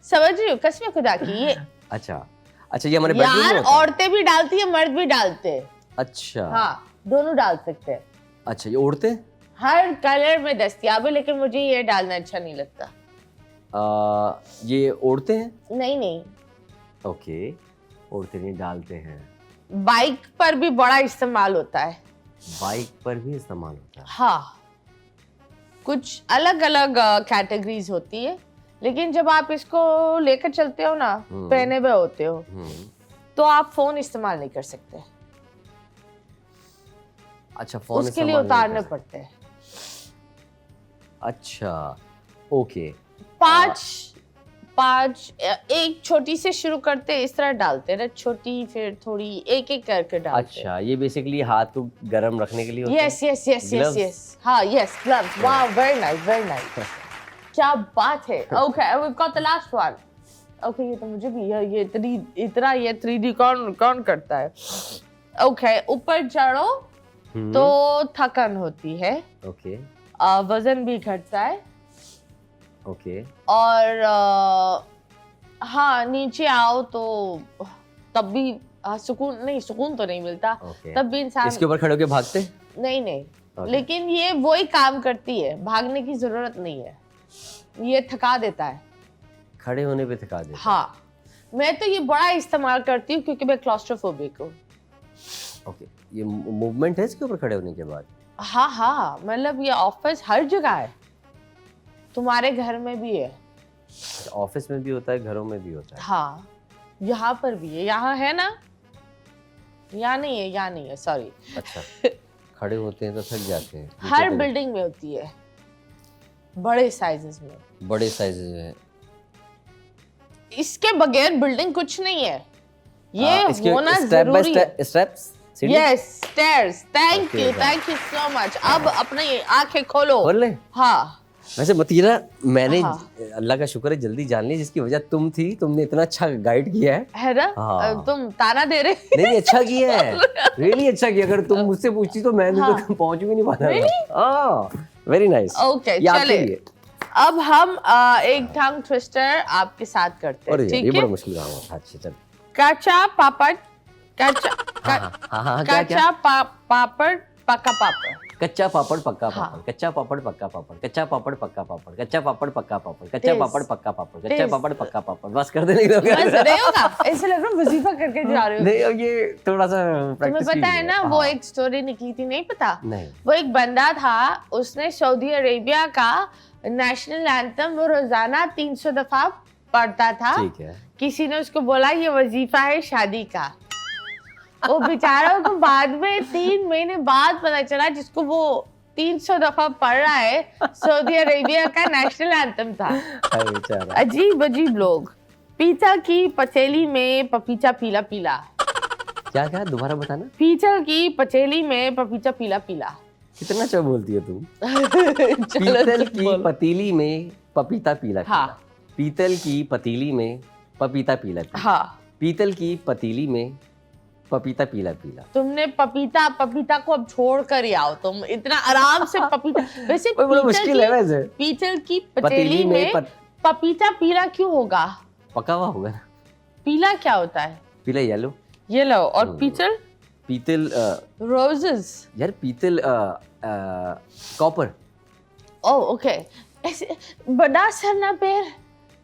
[SPEAKER 1] समझ रही हूँ, कसम खुदा की। ये
[SPEAKER 2] अच्छा, ये हमारे बेडरूम में
[SPEAKER 1] यार,
[SPEAKER 2] होता है?
[SPEAKER 1] औरतें भी डालती है, मर्द भी डालते हैं।
[SPEAKER 2] अच्छा।
[SPEAKER 1] हाँ, दोनों डाल सकते हैं।
[SPEAKER 2] अच्छा, ये उड़ते हैं?
[SPEAKER 1] हर कलर में दस्तियाब है, लेकिन मुझे ये डालना अच्छा नहीं लगता।
[SPEAKER 2] ये उड़ते हैं?
[SPEAKER 1] नहीं।
[SPEAKER 2] ओके, उड़ते नहीं, डालते हैं।
[SPEAKER 1] बाइक पर भी बड़ा इस्तेमाल होता है।
[SPEAKER 2] बाइक पर भी इस्तेमाल होता है?
[SPEAKER 1] हाँ, कुछ अलग अलग कैटेगरीज होती है, लेकिन जब आप इसको लेकर चलते हो ना, पहने हुए होते हो, तो आप फोन इस्तेमाल नहीं कर सकते।
[SPEAKER 2] अच्छा, फोन
[SPEAKER 1] उसके लिए उतारने पड़ते हैं।
[SPEAKER 2] अच्छा, ओके।
[SPEAKER 1] पांच एक छोटी से शुरू करते हैं, इस तरह डालते हैं ना, छोटी, फिर थोड़ी, एक करके डालते हैं।
[SPEAKER 2] अच्छा, ये बेसिकली हाथ को गर्म रखने के लिए होता है?
[SPEAKER 1] यस। हाँ, yes, gloves. Wow, very nice. क्या बात है। Okay, we got the last one. Okay, ये तो मुझे भी ये 3D कौन करता है। ओके, ऊपर चढ़ो तो थकान होती है।
[SPEAKER 2] ओके।
[SPEAKER 1] वजन भी घटता है।
[SPEAKER 2] ओके।
[SPEAKER 1] और हाँ, नीचे आओ तो तब भी सुकून तो नहीं मिलता। तब भी इंसान
[SPEAKER 2] इसके ऊपर खड़े होके भागते?
[SPEAKER 1] नहीं। लेकिन ये वही काम करती है, भागने की जरूरत नहीं है, ये थका देता है।
[SPEAKER 2] खड़े होने पे थका देता है?
[SPEAKER 1] हाँ, मैं तो ये बड़ा इस्तेमाल करती हूँ क्योंकि मैं क्लॉस्ट्रोफोबिक हूँ।
[SPEAKER 2] ओके, ये मूवमेंट है इसके ऊपर खड़े होने के बाद?
[SPEAKER 1] हाँ, मतलब ये ऑफिस हर जगह है, तुम्हारे घर में भी है।
[SPEAKER 2] ऑफिस में भी होता है, घरों में भी होता है?
[SPEAKER 1] हाँ, यहाँ पर भी है। यहाँ है ना, यहाँ नहीं है, सॉरी।
[SPEAKER 2] अच्छा, खड़े होते हैं तो थक जाते हैं?
[SPEAKER 1] हर बिल्डिंग में होती है, बड़े साइजेस में।
[SPEAKER 2] बड़े साइजेस में?
[SPEAKER 1] इसके बगैर बिल्डिंग कुछ नहीं है, ये होना जरूरी है।
[SPEAKER 2] Steps?
[SPEAKER 1] Yes, stairs. Thank you so much. अब अपनी आंखें खोलो।
[SPEAKER 2] खोल ले?
[SPEAKER 1] हाँ।
[SPEAKER 2] वैसे मतीरा, मैंने अल्लाह का शुक्र है जल्दी जान लिया, जिसकी वजह तुम थी। तुमने इतना अच्छा गाइड किया है
[SPEAKER 1] ना?
[SPEAKER 2] हाँ।
[SPEAKER 1] तुम ताना दे रहे?
[SPEAKER 2] नहीं, अच्छा किया है, रियली अच्छा किया। अगर तुम मुझसे पूछती तो मैं भी तो पहुंच भी नहीं पाता। Very nice.
[SPEAKER 1] ओके, चले। अब हम एक टंग ट्विस्टर आपके साथ करते हैं, ठीक है?
[SPEAKER 2] ये बड़ा मुश्किल काम है। अच्छा, चल।
[SPEAKER 1] कच्चा पापड़, कच्चा
[SPEAKER 2] हाँ,
[SPEAKER 1] पापड़, पका पापड़।
[SPEAKER 2] कच्चा पापड़ पक्का
[SPEAKER 1] हाँ।
[SPEAKER 2] पापड़, कच्चा पापड़ पक्का पापड़, कच्चा पापड़ पक्का पापड़, कच्चा पापड़ पक्का पापड़, कच्चा पापड़ पक्का पापड़, कच्चा पापड़ पक्का पापड़। बस कर देने का
[SPEAKER 1] बस नहीं होगा, ऐसे लग रहा है वजीफा करके जा रहे हो।
[SPEAKER 2] नहीं, अब ये थोड़ा सा
[SPEAKER 1] तुम्हें
[SPEAKER 2] प्रैक्टिस
[SPEAKER 1] पता है ना, वो
[SPEAKER 2] हाँ।
[SPEAKER 1] एक स्टोरी निकली थी, नहीं पता?
[SPEAKER 2] नहीं।
[SPEAKER 1] वो एक बंदा था, उसने सऊदी अरेबिया का नेशनल एंथम वो रोजाना 300 दफा पढ़ता था।
[SPEAKER 2] ठीक है।
[SPEAKER 1] किसी ने उसको बोला ये वजीफा है शादी का। वो बेचारा को बाद में 3 महीने बाद पता चला जिसको वो 300 दफा पढ़ रहा है सऊदी अरेबिया का नेशनल एंथम था।
[SPEAKER 2] अरे बेचारा।
[SPEAKER 1] अजीब अजीब लोग। पीतल की पचेली में पपीता पीला पीला।
[SPEAKER 2] क्या क्या दोबारा बताना।
[SPEAKER 1] पीतल की पचेली में पपीता पीला पीला।
[SPEAKER 2] कितना अच्छा बोलती है तुम।
[SPEAKER 1] चलो
[SPEAKER 2] पीतल
[SPEAKER 1] तुम
[SPEAKER 2] की
[SPEAKER 1] बोलो।
[SPEAKER 2] पतीली में पपीता पीला पीला।
[SPEAKER 1] हाँ।
[SPEAKER 2] पीतल की पतीली में पपीता पीला पीला।
[SPEAKER 1] हाँ,
[SPEAKER 2] पीतल की पतीली में पपीता पीला पीला।
[SPEAKER 1] तुमने पपीता को अब छोड़ कर ही आओ। तुम इतना आराम से पपीता, वैसे
[SPEAKER 2] वो बड़ा मुश्किल है वैसे।
[SPEAKER 1] पीतल की पतीली में पपीता पीला क्यों होगा?
[SPEAKER 2] पका हुआ होगा ना।
[SPEAKER 1] पीला क्या होता है?
[SPEAKER 2] पीला येलो।
[SPEAKER 1] येलो। और पीतल?
[SPEAKER 2] पीतल
[SPEAKER 1] रोजेस।
[SPEAKER 2] यार पीतल कॉपर।
[SPEAKER 1] Oh okay. ऐसे बड़ा सर ना पैर।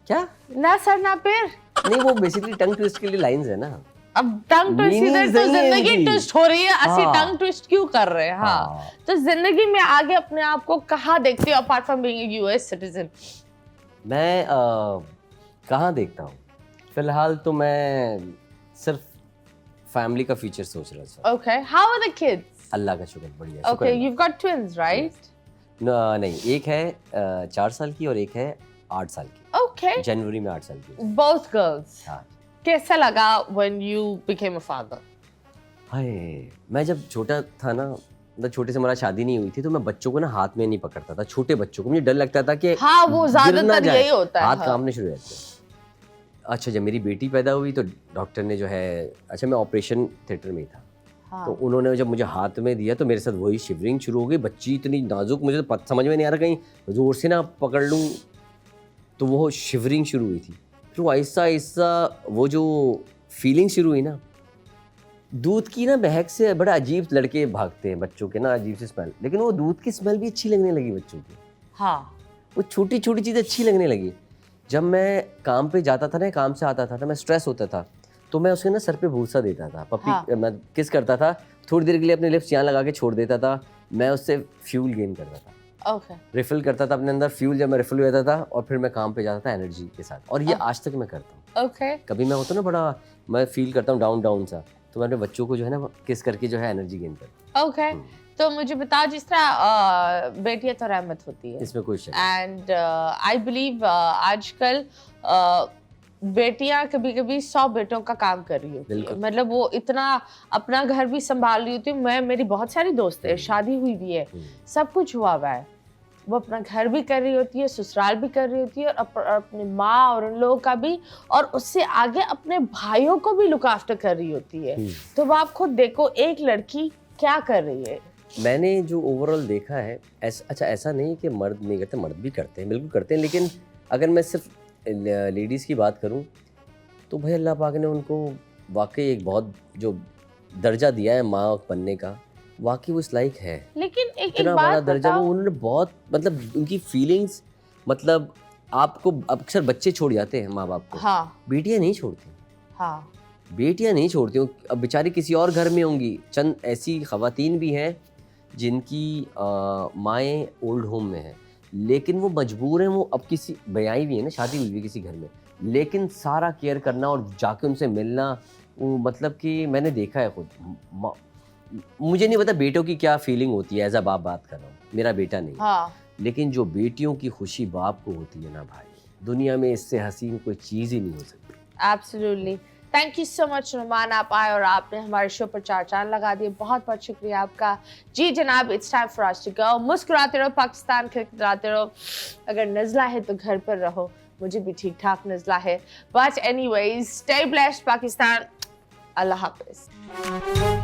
[SPEAKER 2] क्या?
[SPEAKER 1] ना सर ना पैर।
[SPEAKER 2] नहीं, वो बेसिकली टंग ट्विस्ट के लिए लाइंस है ना।
[SPEAKER 1] अब टंग ट्विस्ट इधर तो जिंदगी ट्विस्ट हो रही है, असली
[SPEAKER 2] हाँ।
[SPEAKER 1] टंग ट्विस्ट क्यों कर रहे हैं? हाँ। तो जिंदगी में आगे अपने आप को कहाँ देखते हो apart from being a US citizen?
[SPEAKER 2] मैं कहाँ देखता हूँ फिलहाल तो मैं सिर्फ फैमिली का फ्यूचर सोच रहा था।
[SPEAKER 1] Okay, how are the kids?
[SPEAKER 2] अल्लाह का शुक्र, बढ़िया।
[SPEAKER 1] Okay, you've got twins, right?
[SPEAKER 2] नहीं, एक है 4 साल की और एक है 8 साल की।
[SPEAKER 1] Okay,
[SPEAKER 2] जनवरी में 8 साल की।
[SPEAKER 1] both girls.
[SPEAKER 2] हाँ।
[SPEAKER 1] कैसा लगा when you became a father?
[SPEAKER 2] हाय, मैं जब छोटा था ना, मतलब छोटे से हमारा शादी नहीं हुई थी, तो मैं बच्चों को ना हाथ में नहीं पकड़ता था, छोटे बच्चों को। मुझे डर लगता था कि
[SPEAKER 1] हाँ, वो
[SPEAKER 2] गिर ना
[SPEAKER 1] ज्यादातर
[SPEAKER 2] जाए,
[SPEAKER 1] यही होता है।
[SPEAKER 2] हाथ
[SPEAKER 1] हाँ।
[SPEAKER 2] कांपने शुरू हो जाते हैं। अच्छा, जब मेरी बेटी पैदा हुई तो डॉक्टर ने जो है, अच्छा मैं ऑपरेशन थिएटर में ही था,
[SPEAKER 1] हाँ।
[SPEAKER 2] तो उन्होंने जब मुझे हाथ में दिया तो मेरे साथ वही शिवरिंग शुरू हो गई। बच्ची इतनी नाजुक, मुझे तो समझ में नहीं आ रहा, कहीं जोर से ना पकड़ लूँ तो वो शिवरिंग शुरू हुई थी। फिर वो आहिस्ता आहिस्ता वो जो फीलिंग शुरू हुई ना, दूध की ना महक से बड़ा अजीब लड़के भागते हैं बच्चों के ना, अजीब सी स्मेल, लेकिन वो दूध की स्मेल भी अच्छी लगने लगी बच्चों की।
[SPEAKER 1] हाँ।
[SPEAKER 2] वो छोटी छोटी चीज़ें अच्छी लगने लगी। जब मैं काम पे जाता था ना, काम से आता था, मैं स्ट्रेस होता था, तो मैं उसके ना सर पे भूसा देता था, पप्पी।
[SPEAKER 1] हाँ।
[SPEAKER 2] मैं किस करता था, थोड़ी देर के लिए अपने लिप्स यहाँ लगा के छोड़ देता था, मैं उससे फ्यूल गेन करता था।
[SPEAKER 1] Okay.
[SPEAKER 2] रिफिल करता था अपने अंदर फ्यूल, जब मैं रिफिल हो जाता था और फिर मैं काम पे जाता था एनर्जी के साथ। और ये आज तक मैं करता हूँ।
[SPEAKER 1] Okay.
[SPEAKER 2] कभी मैं होता ना बड़ा, मैं फील करता हूँ डाउन सा, तो मैं अपने बच्चों को जो है ना किस करके जो है एनर्जी गेन करता हूँ।
[SPEAKER 1] Okay. तो मुझे बताओ, जिस तरह बेटियां तो रहमत होती है,
[SPEAKER 2] इसमें कोई शक
[SPEAKER 1] एंड आई बिलीव आजकल बेटियां कभी कभी 100 बेटों का काम कर रही होती है।
[SPEAKER 2] बिल्कुल।
[SPEAKER 1] मतलब वो इतना अपना घर भी संभाल रही होती है। मेरी बहुत सारी दोस्त है, शादी हुई भी है, सब कुछ हुआ हुआ है, वो अपना घर भी कर रही होती है, ससुराल भी कर रही होती है, और अपनी माँ और उन लोगों का भी, और उससे आगे अपने भाइयों को भी लुक आफ्टर कर रही होती है। तो वो आप खुद देखो, एक लड़की क्या कर रही है।
[SPEAKER 2] मैंने जो ओवरऑल देखा है, अच्छा ऐसा नहीं कि मर्द नहीं करते, मर्द भी करते हैं, बिल्कुल करते हैं, लेकिन अगर मैं सिर्फ लेडीज़ की बात करूं तो भाई अल्लाह पाक ने उनको वाकई एक बहुत जो दर्जा दिया है माँ बनने का, वाकई वो इस लायक है।
[SPEAKER 1] लेकिन एक
[SPEAKER 2] इतना बड़ा
[SPEAKER 1] बात
[SPEAKER 2] दर्जा,
[SPEAKER 1] बताओ,
[SPEAKER 2] वो उन्होंने बहुत, मतलब उनकी फीलिंग्स, मतलब आपको अक्सर बच्चे छोड़ जाते हैं माँ बाप को,
[SPEAKER 1] हाँ
[SPEAKER 2] बेटियाँ नहीं छोड़ती।
[SPEAKER 1] हाँ
[SPEAKER 2] बेटियां नहीं छोड़ती हूँ, अब बेचारी किसी और घर में होंगी। चंद ऐसी ख़वातीन भी हैं जिनकी माएँ ओल्ड होम में हैं, लेकिन वो मजबूर हैं, वो अब किसी ब्याई भी है ना, शादी हुई भी किसी घर में, लेकिन सारा केयर करना और जाके उनसे मिलना, वो मतलब कि मैंने देखा है खुद। मुझे नहीं पता बेटों की क्या फीलिंग होती है, एज अ बाप बात कर रहा हूँ, मेरा बेटा नहीं,
[SPEAKER 1] हाँ।
[SPEAKER 2] लेकिन जो बेटियों की खुशी बाप को होती है ना भाई, दुनिया में इससे हसीन कोई चीज़ ही नहीं हो सकती।
[SPEAKER 1] Absolutely. Thank you so much Numan, आप आए और आपने हमारे शो पर 4 चांद लगा दिए। बहुत बहुत शुक्रिया आपका। जी जनाब, it's time for us to go. मुस्कुराते रहो, पाकिस्तान खिलखिलाते रहो। अगर नज़ला है तो घर पर रहो, मुझे भी ठीक ठाक नज़ला है, but anyways stay blessed Pakistan. Allah Hafiz.